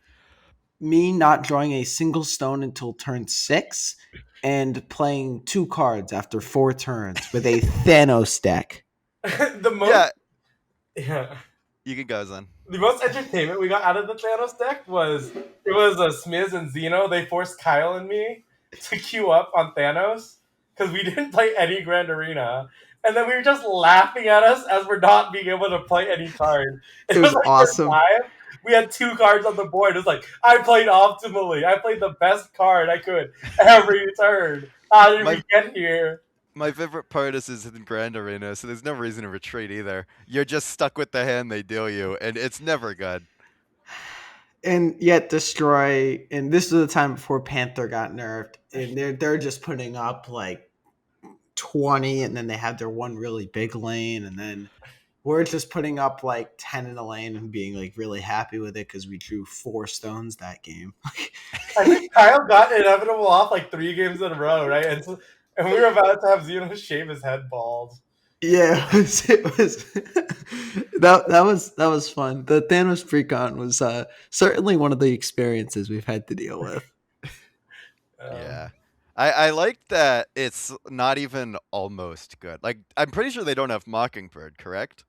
me not drawing a single stone until turn 6 and playing 2 cards after 4 turns with a Thanos deck. the most Yeah, yeah. you can go then. The most entertainment we got out of the Thanos deck was Smlz and Xeno. They forced Kyle and me to queue up on Thanos because we didn't play any Grand Arena, and then we were just laughing at us as we're not being able to play any card. It was like awesome. turn 5, we had 2 cards on the board. It was like I played optimally. I played the best card I could every turn. How did we get here? My favorite part is in Grand Arena, so there's no reason to retreat either. You're just stuck with the hand they deal you, and it's never good. And yet destroy, and this was the time before Panther got nerfed, and they're just putting up like 20, and then they had their one really big lane, and then we're just putting up like 10 in a lane and being like really happy with it because we drew 4 stones that game. I think Kyle got inevitable off like 3 games in a row, right? And we were about to have Xeno shave his head bald. Yeah, it was that was fun. The Thanos precon was certainly one of the experiences we've had to deal with. Yeah. I like that it's not even almost good. Like, I'm pretty sure they don't have Mockingbird, correct?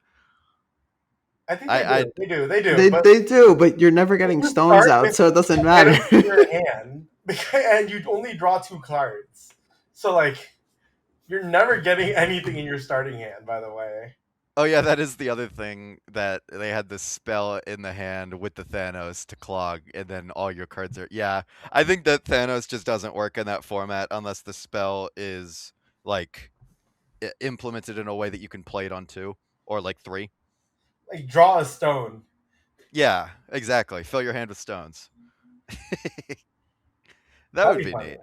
I think I they do. They do. They But they do, but you're never getting you stones start out, with so it doesn't 2 matter. items in your hand, and you only draw 2 cards. So like, you're never getting anything in your starting hand. By the way, Oh yeah, that is the other thing, that they had this spell in the hand with the Thanos to clog, and then all your cards are. Yeah, I think that Thanos just doesn't work in that format unless the spell is like implemented in a way that you can play it on 2 or like 3. like draw a stone. Yeah, exactly. Fill your hand with stones. That would That'd be be fun. neat,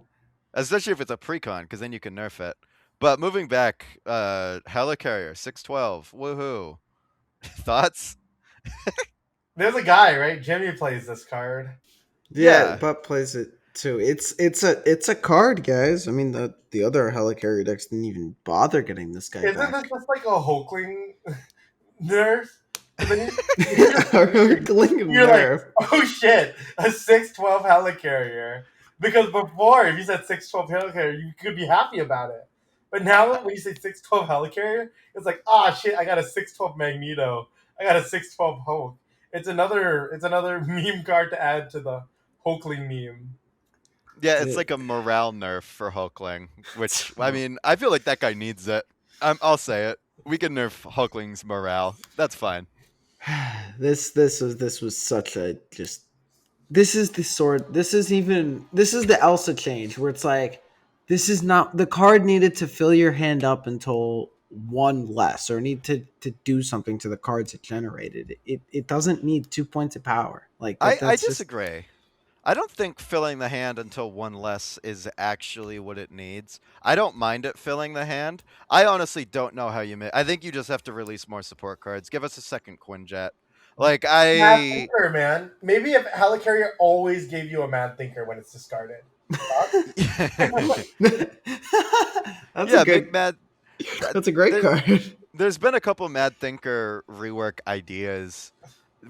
especially if it's a precon, because then you can nerf it. But moving back, Helicarrier 612, woohoo! Thoughts? There's a guy, right? Jimmy plays this card. Yeah, Yeah. Butt plays it too. It's a card, guys. I mean the other helicarrier decks didn't even bother getting this guy Isn't this back. just like a Hulkling nerf? But then you're, Hurtling of you're like, nerf. oh shit, a 612 helicarrier. Because before, if you said 612 helicarrier, you could be happy about it. But now when you say 612 helicarrier, it's like, ah shit, I got a 612 Magneto. I got a 612 Hulk. It's another meme card to add to the Hulkling meme. Yeah, it's like a morale nerf for Hulkling, which, I mean, I feel like that guy needs it. I'll say it. We can nerf Hulkling's morale. That's fine. This was such a just this is the sort this is the Elsa change where it's like this is not the card needed to fill your hand up until one less or need to do something to the cards it generated. It doesn't need 2 points of power. Like I that's just disagree. I don't think filling the hand until 1 less is actually what it needs. I don't mind it filling the hand. I honestly don't know how you make. I think you just have to release more support cards. Give us a second Quinjet. Like, Mad I. Thinker, man. Maybe if Helicarrier always gave you a Mad Thinker when it's discarded. that's Yeah, a good Big Mad. that's a great card. There's been a couple Mad Thinker rework ideas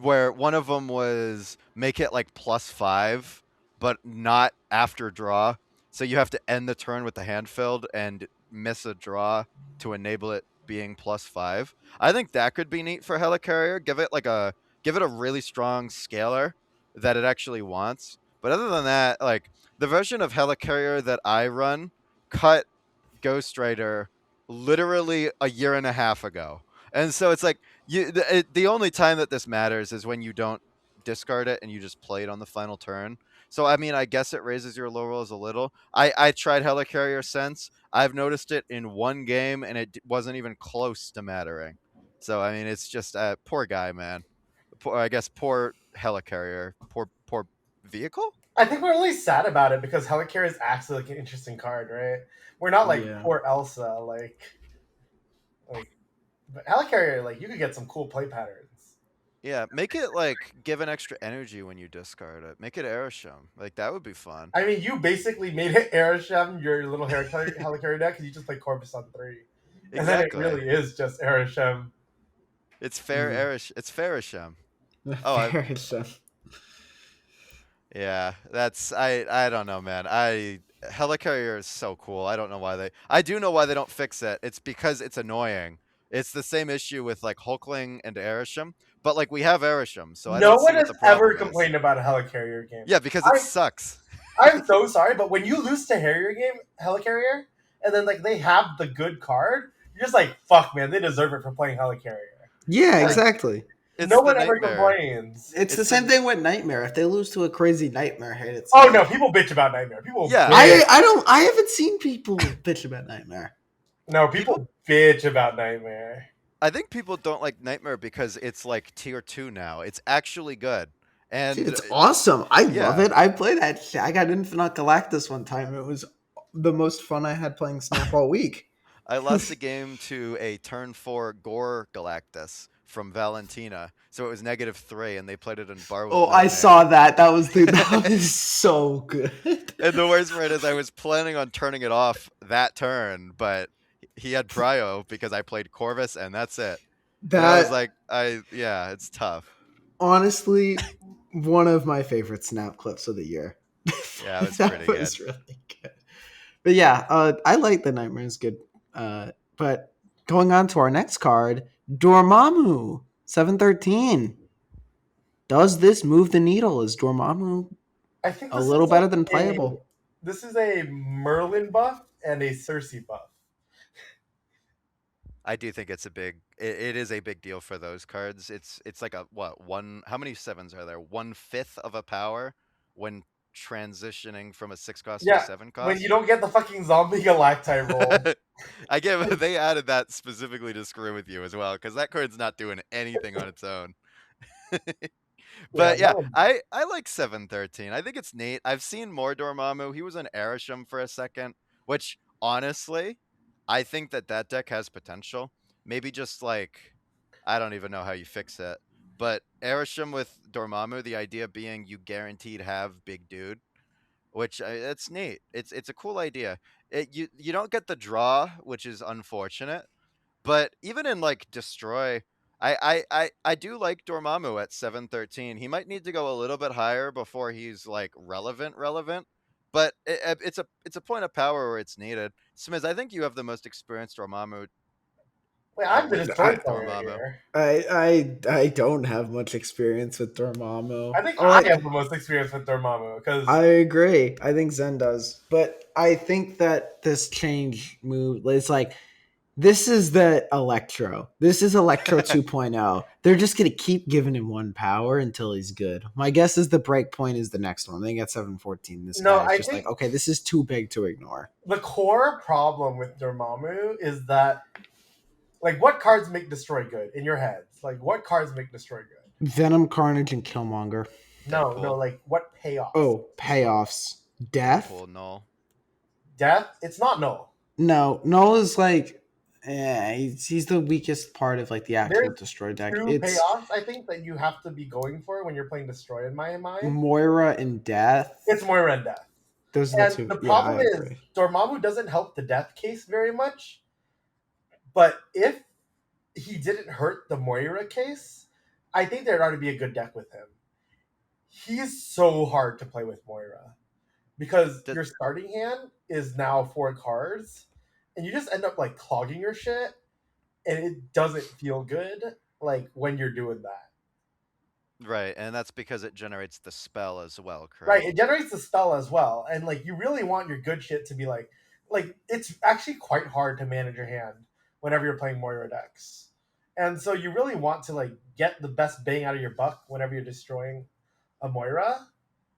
where one of them was make it like +5, but not after draw. So you have to end the turn with the hand filled and miss a draw to enable it being +5. I think that could be neat for Helicarrier. Give it a really strong scalar that it actually wants. But other than that, like the version of Helicarrier that I run cut Ghost Rider literally a year and a half ago. And so it's like the only time that this matters is when you don't discard it and you just play it on the final turn. So I mean, I guess it raises your low rolls a little. I tried Helicarrier since. I've noticed it in one game and it wasn't even close to mattering. So I mean, it's just poor guy, man. I guess poor Helicarrier. Poor vehicle. I think we're really sad about it because Helicarrier is actually like an interesting card, right? We're not like Yeah. poor Elsa, like but Helicarrier, like you could get some cool play patterns. Yeah, make it like give an extra energy when you discard it. Make it Aerosham. Like that would be fun. I mean, you basically made it Aerosham your little Helicarrier deck because you just play Corpus on 3. And then it Exactly. really is just Aerosham. It's fair Arish. It's Fairisham. Oh, yeah. That's I don't know, man. Helicarrier is so cool. I don't know why I do know why they don't fix it. It's because it's annoying. It's the same issue with like Hulkling and Aerosham, but like we have Aerosham, so I No don't see one what has the problem ever is. complained about a Helicarrier game. Yeah, because it sucks. I'm so sorry, but when you lose to Harrier game, Helicarrier, and then like they have the good card, you're just like, fuck, man, they deserve it for playing Helicarrier. Yeah, Like, exactly. It's no the one ever nightmare. complains. It's the same thing with Nightmare. If they lose to a crazy Nightmare hit, it's Oh like, no, people bitch about Nightmare. People Yeah. bitch. I haven't seen people bitch about Nightmare. No, people bitch about Nightmare. I think people don't like Nightmare because it's like tier 2 now. It's actually good. And Dude, it's awesome. I yeah. love it. I played that shit. I got Infinite Galactus one time. It was the most fun I had playing Snap all week. I lost the game to a turn 4 Gore Galactus from Valentina, so it was -3, and they played it in Bar with Oh, I Nightmare. saw that. That was so good. And the worst part is I was planning on turning it off that turn, but he had Prio because I played Corvus, and that's it. And I was That like, yeah, it's tough. honestly one of my favorite snap clips of the year. Yeah, it was That pretty good. was really good. But yeah, I like the Nightmare is good. But going on to our next card, Dormammu 713. Does this move the needle? Is Dormammu I think a this little is better than playable? a Merlin buff and a Cersei buff. I do think it's it is a big deal for those cards. It's like a what one? How many sevens are there? 1/5 of a power when transitioning from a 6 cost to a Yeah, 7 when you cost. don't get the fucking zombie galactite roll. I get they added that specifically to screw with you as well, because that card's not doing anything on its own. Yeah, But yeah, no. I like 713. I think it's neat. I've seen more Dormammu. He was an Arishem for a second, which honestly, I think that deck has potential. Maybe just like I don't even know how you fix it. But Arishem with Dormammu, the idea being you guaranteed have big dude, which it's neat. It's a cool idea. You don't get the draw, which is unfortunate. But even in like destroy, I do like Dormammu at 713. He might need to go a little bit higher before he's like relevant. But it's a point of power where it's needed. Smz, I think you have the most experienced Dormammu Wait, I'm the with destroy player Dormammu. here. I don't have much experience with Dormammu. I think Oh, I have the most experience with Dormammu because I agree. I think Zen does, but I think that this change move is like this is the Electro. This is Electro 2.0. They're just gonna keep giving him one power until he's good. My guess is the break point is the next one. I think at 714, this no, guy is I just like, think okay, this is too big to ignore. the core problem with Dormammu is that like what cards make destroy good in your heads? Like what cards make destroy good? Venom, Carnage, and Killmonger. No, Deadpool, like what payoffs? Oh, payoffs. Death? Deadpool, null. Death? It's not null. No, Null is like, he's the weakest part of like the actual There's destroy deck. two It's payoffs I think that you have to be going for when you're playing destroy in my mind. Moira and Death. It's Moira and Death. Those are the And two. the Yeah, I problem is agree. Dormammu doesn't help the death case very much. But if he didn't hurt the Moira case, I think there ought to be a good deck with him. He's so hard to play with Moira because Does, your starting hand is now 4 cards, and you just end up like clogging your shit, and it doesn't feel good like when you're doing that. right, and that's because it generates the spell as well, Right, correct? it generates the spell as well, and like you really want your good shit to be like it's actually quite hard to manage your hand whenever you're playing Moira decks, and so you really want to like get the best bang out of your buck whenever you're destroying a Moira,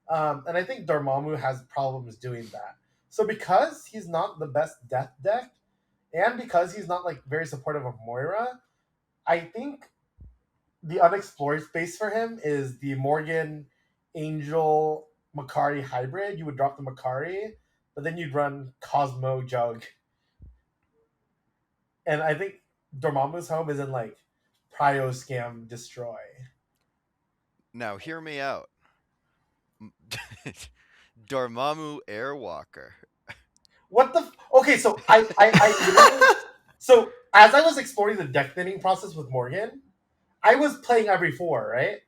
and I think Dormammu has problems doing that. So because he's not the best death deck, and because he's not like very supportive of Moira, I think the unexplored space for him is the Morgan Angel Makari hybrid. You would drop the Makari, but then you'd run Cosmo Jug. And I think Dormammu's home is in like Prio Scam Destroy. Now hear me out. Dormammu Airwalker. What the okay, so I so as I was exploring the deck thinning process with Morgan, I was playing every 4, right?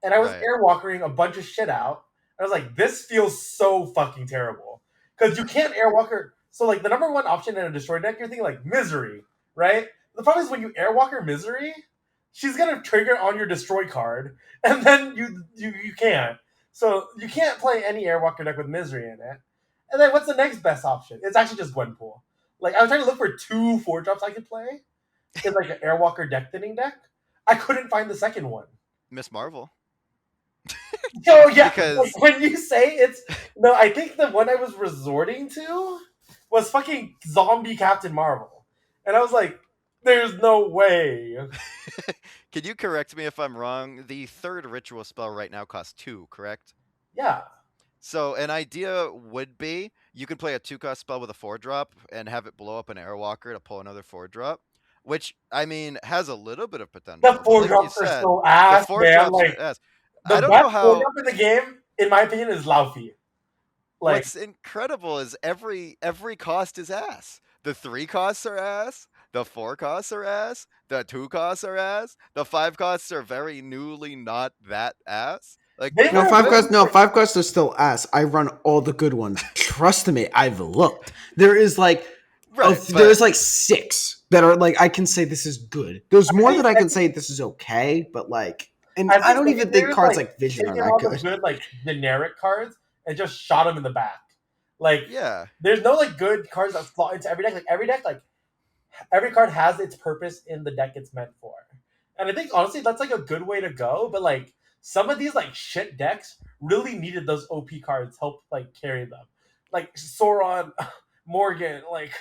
And I was Right. airwalkering a bunch of shit out. I was like, this feels so fucking terrible. Because you can't airwalker. So, like, the number one option in a destroy deck, you're thinking, like, Misery, right? The problem is when you airwalker Misery, she's going to trigger on your destroy card, and then you can't. So, you can't play any airwalker deck with Misery in it. And then what's the next best option? It's actually just Gwenpool. Like, I was trying to look for 2 4-drops I could play in, like, an airwalker deck thinning deck. I couldn't find the second one. Miss Marvel. Oh yeah, Because when you say it's no, I think the one I was resorting to was fucking zombie Captain Marvel, and I was like, "There's no way." can you correct me if I'm wrong? The third ritual spell right now costs 2, correct? Yeah, So an idea would be you could play a 2-cost spell with a 4-drop and have it blow up an Airwalker to pull another 4-drop, which I mean has a little bit of The potential. But four like you drops are said, so the ass, four man. drops Like are ass. the I don't best know four how. drop in the game, in my opinion, is Laufey. Like What's incredible is every cost is ass. The 3 costs are ass. The 4 costs are ass. The 2 costs are ass. The 5 costs are very newly not that ass. Like they No, they're were five good. quests. No, five quests are still ass. I run all the good ones. Trust me, I've looked. There is like, Right, but there's like 6 that are like I can say this is good. There's I more think that I can say this is okay, but like, and I I think don't even think Xavier cards like like Vision are taken that all the good. good like generic cards and just shot them in the back. Like yeah, there's no like good cards that slot into every deck. Like every deck, like every card has its purpose in the deck it's meant for. And I think honestly that's like a good way to go. But like some of these like shit decks really needed those OP cards help like carry them. Like Sauron, Morgan, like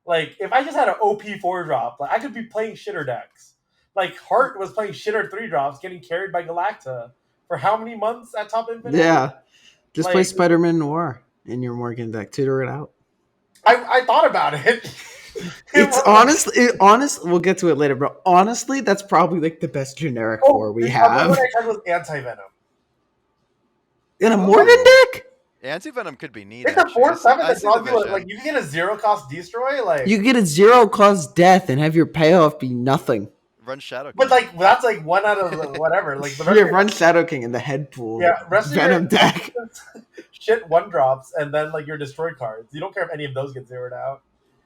if I just had an OP 4-drop, like I could be playing shitter decks. Like Hart was playing shitter 3-drops, getting carried by Galacta for how many months at Top Infinite? Yeah, just play Like Spider-Man Noir in your Morgan deck. Tutor it out. I thought about it. It's honest. We'll get to it later, but honestly, that's probably like the best generic Oh, 4 we the other one have I tried was Anti Venom. in a Morgan oh, deck. Anti-Venom could be neat. It's a Actually, 4/7 I that see the draws you vision. like you can get a 0-cost destroy. You Like, get a 0-cost death and have your payoff be nothing. Run Shadow but King. like that's like one out of whatever. Like the rest Yeah, of your run Shadow King in the head pool rest of your Venom deck. shit 1-drops and then like your destroy cards. You don't care if any of those get zeroed out.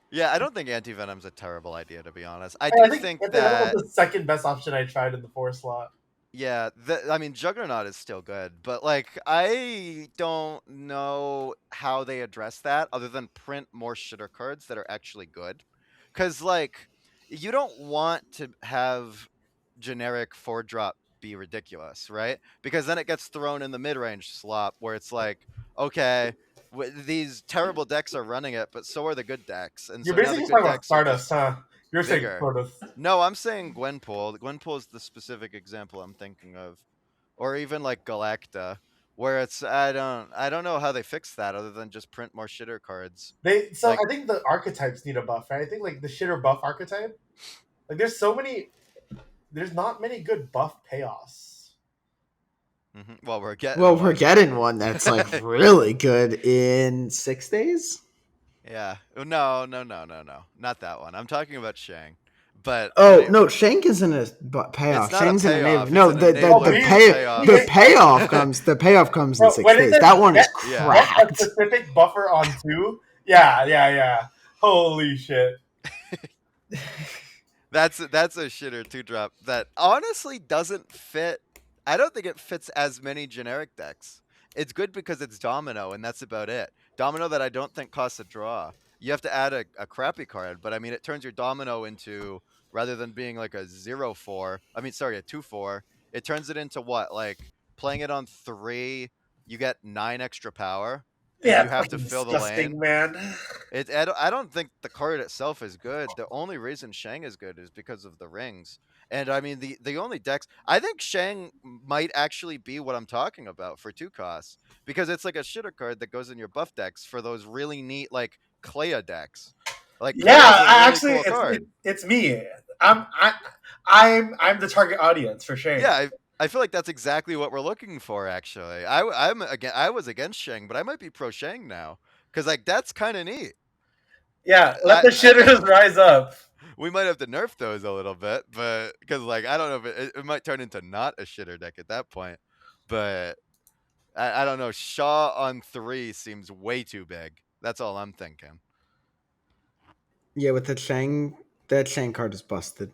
Yeah, I don't think Anti-Venom's a terrible idea, to be honest. I I do think think Anti Venom that, was the second best option I tried in the 4 slot. yeah, I mean, Juggernaut is still good, but like, I don't know how they address that other than print more shitter cards that are actually good. Because, like, you don't want to have generic 4-drop be ridiculous, right? Because then it gets thrown in the mid-range slot where it's like, okay, these terrible decks are running it, but so are the good decks, and You're so now the basically good talking about decks are just Stardust, huh? You're saying bigger. Stardust. No, I'm saying Gwenpool. Gwenpool is the specific example I'm thinking of, or even like Galacta, where it's I don't know how they fix that other than just print more shitter cards. I Like, think the archetypes need a buff, right? I think like the shitter buff archetype. Like there's not many good buff payoffs. well, we're getting Well, we're one. getting one that's like really good in 6 days. Yeah. No, no, no, no, no. Not that one. I'm talking about Shang. But Oh anyway, no, Shank isn't a it's payoff. not a Shang's an enabler. payoff. It's No, an Oh, enabler for please, payoff. the payoff comes. The payoff comes in bro, 6 when it days. says That one is Yeah. get a cracked. specific buffer on 2, yeah. Holy shit. That's a shitter 2-drop that honestly doesn't fit. I don't think it fits as many generic decks. It's good because it's Domino, and that's about it. Domino that I don't think costs a draw. You have to add a crappy card, but I mean, it turns your Domino into, rather than being like a 0/4, I mean, sorry, a 2/4, it turns it into what? Like, playing it on 3, you get 9 extra power, and Yeah, you it's have to fucking fill the disgusting, lane. man. I don't think the card itself is good. The only reason Shang is good is because of the rings. And I mean the only decks I think Shang might actually be what I'm talking about for 2 costs. Because it's like a shitter card that goes in your buff decks for those really neat like Clea decks. Like Yeah, Clea is a really actually, cool card. it's me. I'm the target audience for Shane. Yeah, I feel like that's exactly what we're looking for. Actually, I was against Shang, but I might be pro Shang now because like that's kind of neat. Yeah, let I, the shitters rise up. we might have to nerf those a little bit, but because like I don't know if it might turn into not a shitter deck at that point. But I don't know. Shaw on 3 seems way too big. That's all I'm thinking. Yeah, with the Shang, that Shang card is busted.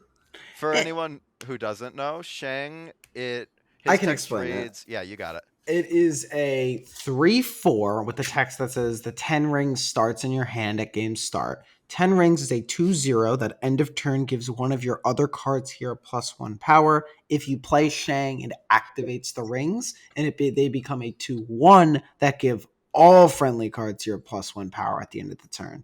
For anyone who doesn't know, Shang, I his can text explain it. reads, yeah, you got it. It is a 3/4 with the text that says the 10 rings starts in your hand at game start. 10 rings is a 2/0 that end of turn gives one of your other cards here +1 power. If you play Shang, it activates the rings, and they become a 2/1 that give all friendly cards here +1 power at the end of the turn.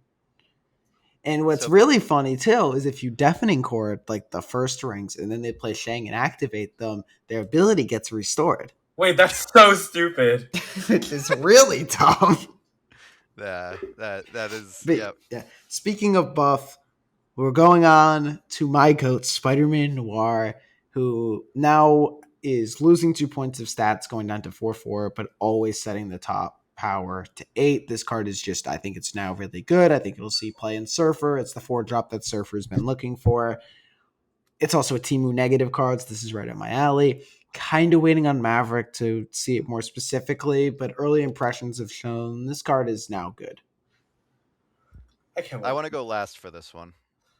And what's So really funny too is if you deafening chord like the first rings and then they play Shang and activate them, their ability gets restored. Wait, that's so stupid. Which is really dumb. Yeah, that is. But Yep. yeah, speaking of buff, we're going on to my goat, Spider-Man Noir, who now is losing 2 points of stats, going down to 4-4, but always setting the top power to 8. This card is just, I think it's now really good. I think you'll see play in Surfer. It's the 4-drop that Surfer's been looking for. It's also a Timu negative card, so this is right up my alley. Kind of waiting on Maverick to see it more specifically, but early impressions have shown this card is now good. I can't I wait. want to go last for this one.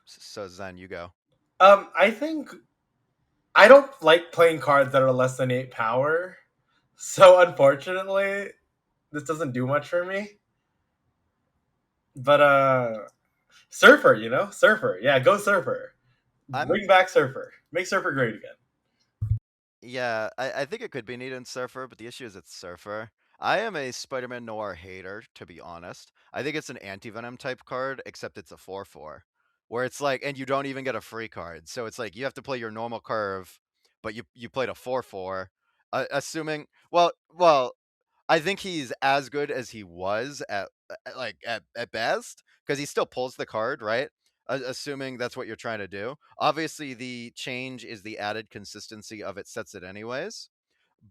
So Zen, you go. I think I don't like playing cards that are less than 8 power. So unfortunately, this doesn't do much for me. But Surfer, Surfer. Yeah, go Surfer. I'm Bring back Surfer. Make Surfer great again. Yeah, I think it could be neat in Surfer, but the issue is it's Surfer. I am a Spider-Man Noir hater, to be honest. I think it's an anti-venom type card, except it's a 4/4. Where it's like, and you don't even get a free card. So it's like you have to play your normal curve, but you played a 4/4. Assuming well, I think he's as good as he was at best because he still pulls the card, right? Assuming that's what you're trying to do. Obviously, the change is the added consistency of it sets it anyways.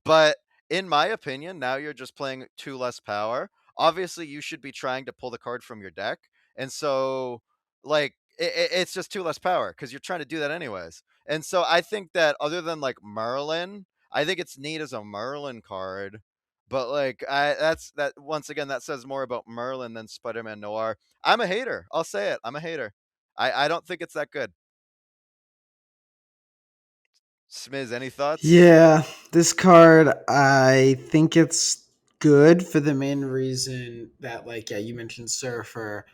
But in my opinion, now you're just playing 2 less power. Obviously, you should be trying to pull the card from your deck, and so like it's just 2 less power because you're trying to do that anyways. And so I think that other than like Merlin, I think it's neat as a Merlin card. But like that's that once again that says more about Merlin than Spider-Man Noir. I'm a hater. I'll say it. I'm a hater. I don't think it's that good. Smizz, any thoughts? Yeah, this card, I think it's good for the main reason that, like, yeah, you mentioned Surfer.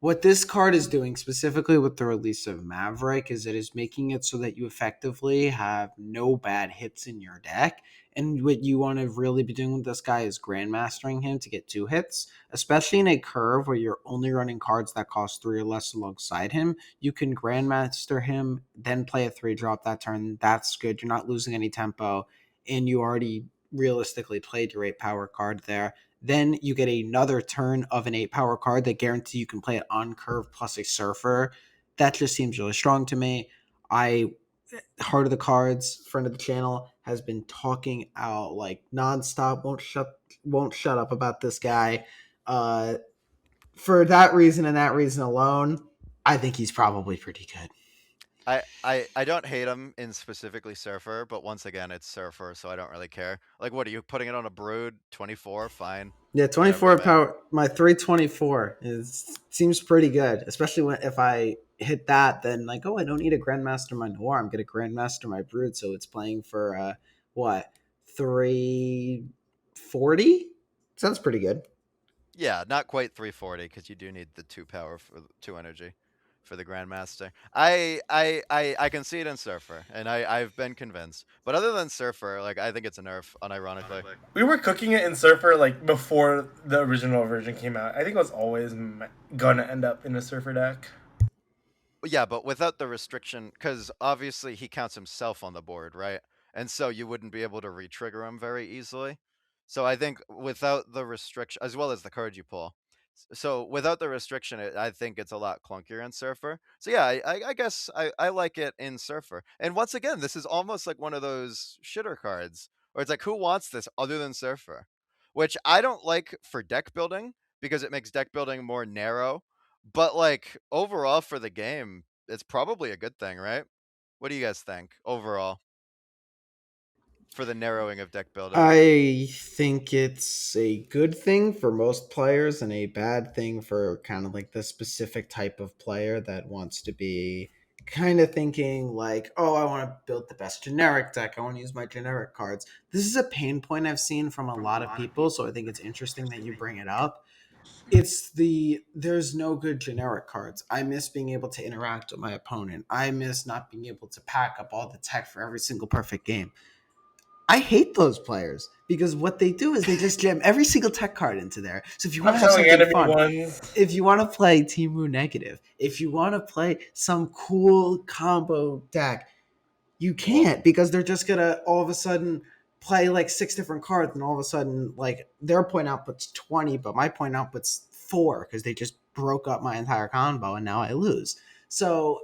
What this card is doing specifically with the release of Maverick is it is making it so that you effectively have no bad hits in your deck. And what you want to really be doing with this guy is grandmastering him to get 2 hits, especially in a curve where you're only running cards that cost 3 or less alongside him. You can grandmaster him, then play a 3-drop that turn. That's good. You're not losing any tempo, and you already realistically played your 8 power card there. Then you get another turn of an 8 power card that guarantee you can play it on curve plus a Surfer. That just seems really strong to me. I Heart of the Cards, friend of the channel, has been talking out like nonstop. Won't shut up about this guy. Uh, for that reason and that reason alone, I think he's probably pretty good. I don't hate him in specifically Surfer, but once again, it's Surfer, so I don't really care. Like, what are you putting it on a Brood? 24? Fine. Yeah, Whatever, 24 man. power. My 324 is seems pretty good, especially if I hit that. Then like, oh, I don't need a Grandmaster my Noir. I'm gonna Grandmaster my Brood, so it's playing for what 340. Sounds pretty good. Yeah, not quite 340 because you do need the 2 power for 2 energy for the Grandmaster. I can see it in Surfer, and I've been convinced. But other than Surfer, like I think it's a nerf, unironically. We were cooking it in Surfer like before the original version came out. I think it was always gonna end up in a Surfer deck. Yeah, but without the restriction, because obviously he counts himself on the board, right? And so you wouldn't be able to re-trigger him very easily. So I think without the restriction, as well as the card you pull, so without the restriction, I think it's a lot clunkier in Surfer. So yeah, I guess I like it in Surfer. And once again, this is almost like one of those shitter cards where it's like, who wants this other than Surfer? Which I don't like for deck building because it makes deck building more narrow. But like overall for the game, it's probably a good thing, right? What do you guys think overall for the narrowing of deck building? I think it's a good thing for most players and a bad thing for kind of like the specific type of player that wants to be kind of thinking like, oh, I want to build the best generic deck. I want to use my generic cards. This is a pain point I've seen from a lot of people, so I think it's interesting that you bring it up. There's no good generic cards. I miss being able to interact with my opponent. I miss not being able to pack up all the tech for every single perfect game. I hate those players because what they do is they just jam every single tech card into there. So if you want I'm to have telling something enemy fun, ones. if you want to play Timu negative, if you want to play some cool combo deck, you can't because they're just gonna all of a sudden play like 6 different cards, and all of a sudden, like their point output's 20, but my point output's 4 because they just broke up my entire combo, and now I lose. So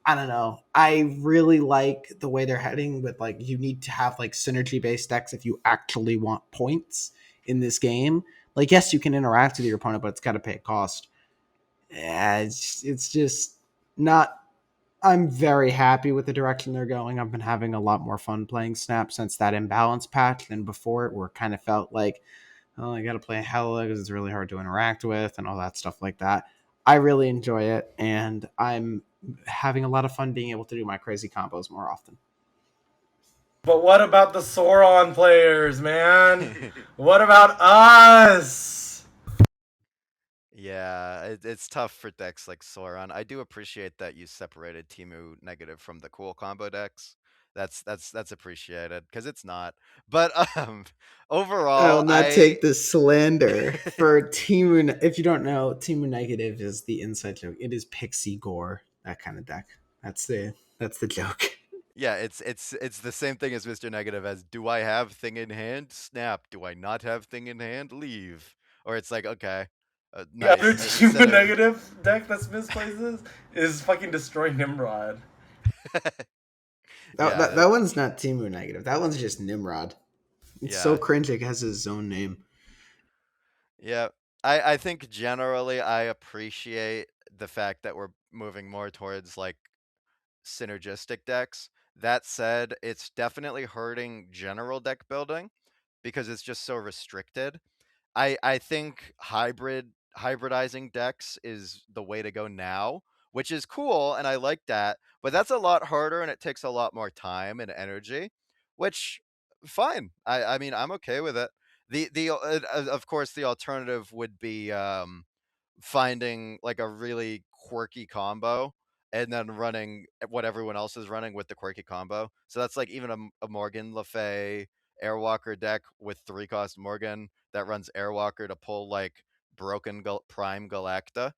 I don't know. I really like the way they're heading with like you need to have like synergy based decks if you actually want points in this game. Like yes, you can interact with your opponent, but it's got to pay a cost. Yeah, it's just not. I'm very happy with the direction they're going. I've been having a lot more fun playing Snap since that imbalance patch than before, where it kind of felt like, oh, I got to play Hella because it's really hard to interact with and all that stuff like that. I really enjoy it, and I'm having a lot of fun being able to do my crazy combos more often. But what about the Sauron players, man? What about us? Yeah, it's tough for decks like Sauron. I do appreciate that you separated Timu negative from the cool combo decks. That's appreciated because it's not. But I overall, will not take the slander for Timu. If you don't know, Timu Negative is the inside joke. It is Pixie Gore, that kind of deck. That's the joke. Yeah, it's the same thing as Mr. Negative as do I have thing in hand? Snap. Do I not have thing in hand? Leave. Or it's like, okay. The other Nice. team Instead with of negative deck that's misplaces is fucking Destroy Nimrod. yeah, That one's not Timu Negative. That one's just Nimrod. It's so yeah. cringe it has his own name. Yeah. I think generally I appreciate the fact that we're moving more towards like synergistic decks. That said, it's definitely hurting general deck building because it's just so restricted. I think hybridizing decks is the way to go now, which is cool and I like that, but that's a lot harder and it takes a lot more time and energy, which fine. I mean, I'm okay with it. The of course the alternative would be finding like a really quirky combo and then running what everyone else is running with the quirky combo. So that's like even a Morgan Le Fay Airwalker deck with 3-cost Morgan that runs Airwalker to pull like broken Prime Galacta,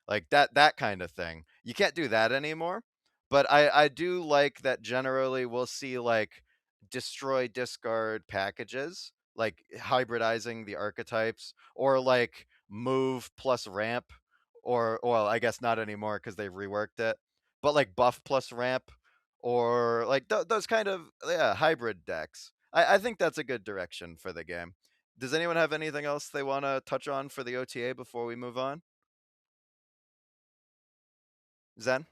like that kind of thing. You can't do that anymore, but I do like that generally we'll see like destroy discard packages like hybridizing the archetypes or like move plus ramp or well I guess not anymore because they've reworked it, but like buff plus ramp or like those kind of yeah hybrid decks. I think that's a good direction for the game. Does anyone have anything else they want to touch on for the OTA before we move on? Zen?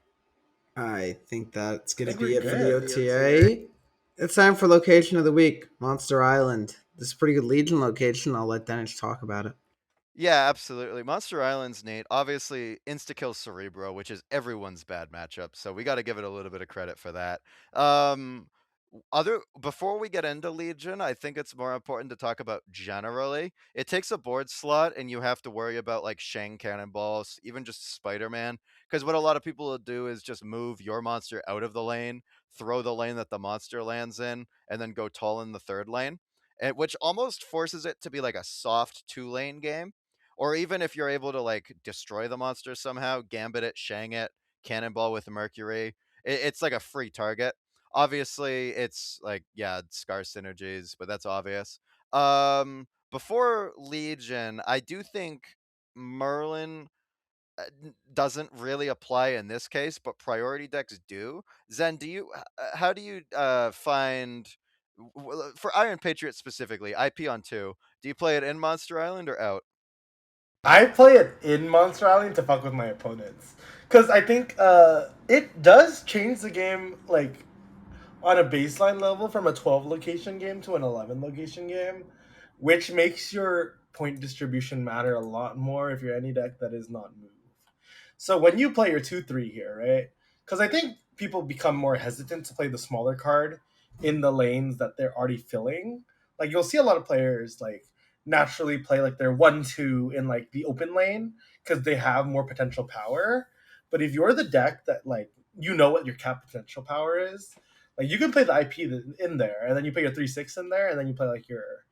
I think that's I going to think we're be it for the good. OTA. It's time for location of the week, Monster Island. This is a pretty good Legion location. I'll let Denish talk about it. Yeah, absolutely. Monster Island's Nate. Obviously, insta kill Cerebro, which is everyone's bad matchup. So we got to give it a little bit of credit for that. Other before we get into Legion, I think it's more important to talk about generally. It takes a board slot, and you have to worry about like Shang Cannonballs, even just Spider Man. Because what a lot of people will do is just move your monster out of the lane, throw the lane that the monster lands in, and then go tall in the third lane. Which almost forces it to be like a soft 2-lane game, or even if you're able to like destroy the monster somehow, gambit it, shang it, cannonball with Mercury, it's like a free target. Obviously, it's like yeah, scar synergies, but that's obvious. Before Legion, I do think Merlin doesn't really apply in this case, but priority decks do. Zen, do you? How do you find for Iron Patriot specifically? IP on 2. Do you play it in Monster Island or out? I play it in Monster Island to fuck with my opponents. Because I think it does change the game, like, on a baseline level from a 12 location game to an 11 location game, which makes your point distribution matter a lot more if you're any deck that is not moved. So when you play your 2-3 here, right? Because I think people become more hesitant to play the smaller card in the lanes that they're already filling. Like you'll see a lot of players like naturally play like their 1-2 in like the open lane because they have more potential power. But if you're the deck that like you know what your cap potential power is, like you can play the IP in there, and then you put your 3-6 in there, and then you play like your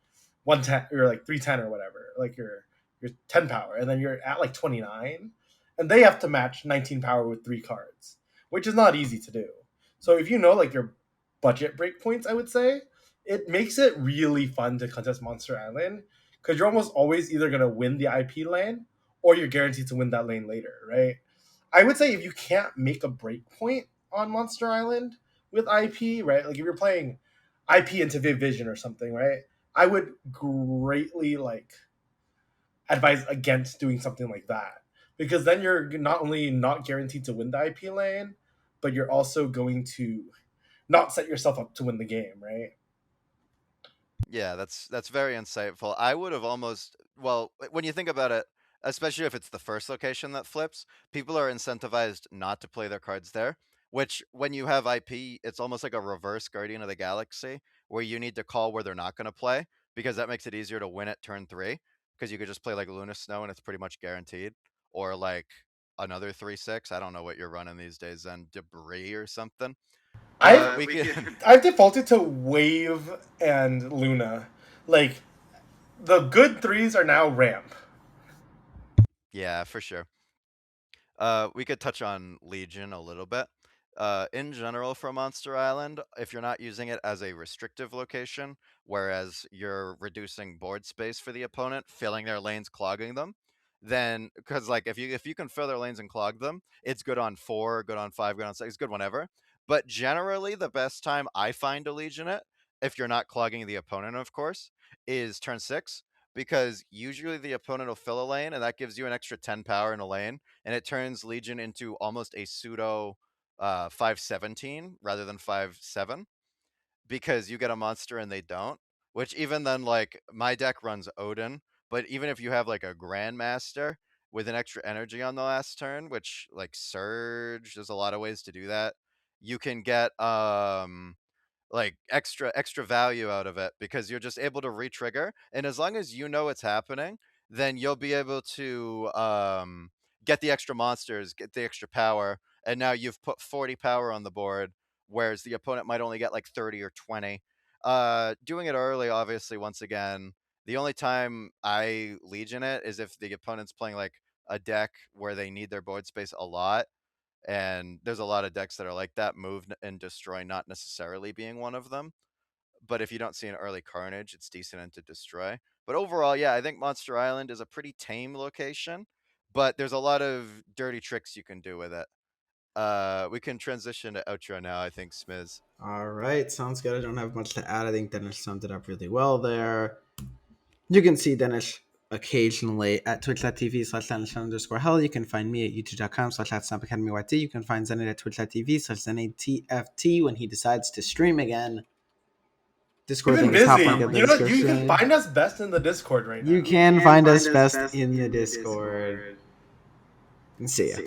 110 or like 310 or whatever, like your 10 power, and then you're at like 29, and they have to match 19 power with 3 cards, which is not easy to do. So if you know like your budget breakpoints, I would say it makes it really fun to contest Monster Island because you're almost always either going to win the IP lane or you're guaranteed to win that lane later, right? I would say if you can't make a break point on Monster Island with IP, right? Like if you're playing IP into Viv Vision or something, right? I would greatly like advise against doing something like that because then you're not only not guaranteed to win the IP lane, but you're also going to not set yourself up to win the game, right? Yeah, that's very insightful. I would have almost well, when you think about it, especially if it's the first location that flips, people are incentivized not to play their cards there, which when you have IP, it's almost like a reverse Guardian of the Galaxy where you need to call where they're not going to play because that makes it easier to win at turn 3 because you could just play like Luna Snow and it's pretty much guaranteed or like another 3/6. I don't know what you're running these days then, Debris or something. But I've we could I've defaulted to Wave and Luna. Like the good threes are now ramp. yeah, for sure. We could touch on Legion a little bit. In general, for Monster Island, if you're not using it as a restrictive location, whereas you're reducing board space for the opponent, filling their lanes, clogging them, then because like if you can fill their lanes and clog them, it's good on 4, good on 5, good on 6, good whenever. But generally, the best time I find to Legion it, if you're not clogging the opponent, of course, is turn 6 because usually the opponent will fill a lane and that gives you an extra 10 power in a lane and it turns Legion into almost a pseudo 517 rather than 5/7 because you get a monster and they don't. Which even then, like my deck runs Odin, but even if you have like a Grandmaster with an extra energy on the last turn, which like Surge, there's a lot of ways to do that. You can get like extra value out of it because you're just able to re-trigger, and as long as you know it's happening, then you'll be able to get the extra monsters, get the extra power, and now you've put 40 power on the board, whereas the opponent might only get like 30 or 20. Doing it early, obviously, once again, the only time I Legion it is if the opponent's playing like a deck where they need their board space a lot, and there's a lot of decks that are like that, move and destroy not necessarily being one of them. But if you don't see an early carnage, it's decent into destroy. But overall, yeah, I think Monster Island is a pretty tame location, but there's a lot of dirty tricks you can do with it. We can transition to outro now, I think, Smlz. All right, sounds good. I don't have much to add. I think Denish summed it up really well there. You can see Denish occasionally at twitch.tv/Denish_hell. You can find me at youtube.com/SnapAcademyYT. You can find Xenaid at twitch.tv/XenaidTFT when he decides to stream again. We've Discord been link is top busy. link in the You know, you can description. find us best in the Discord right now. You can find us best in the Discord. And see ya.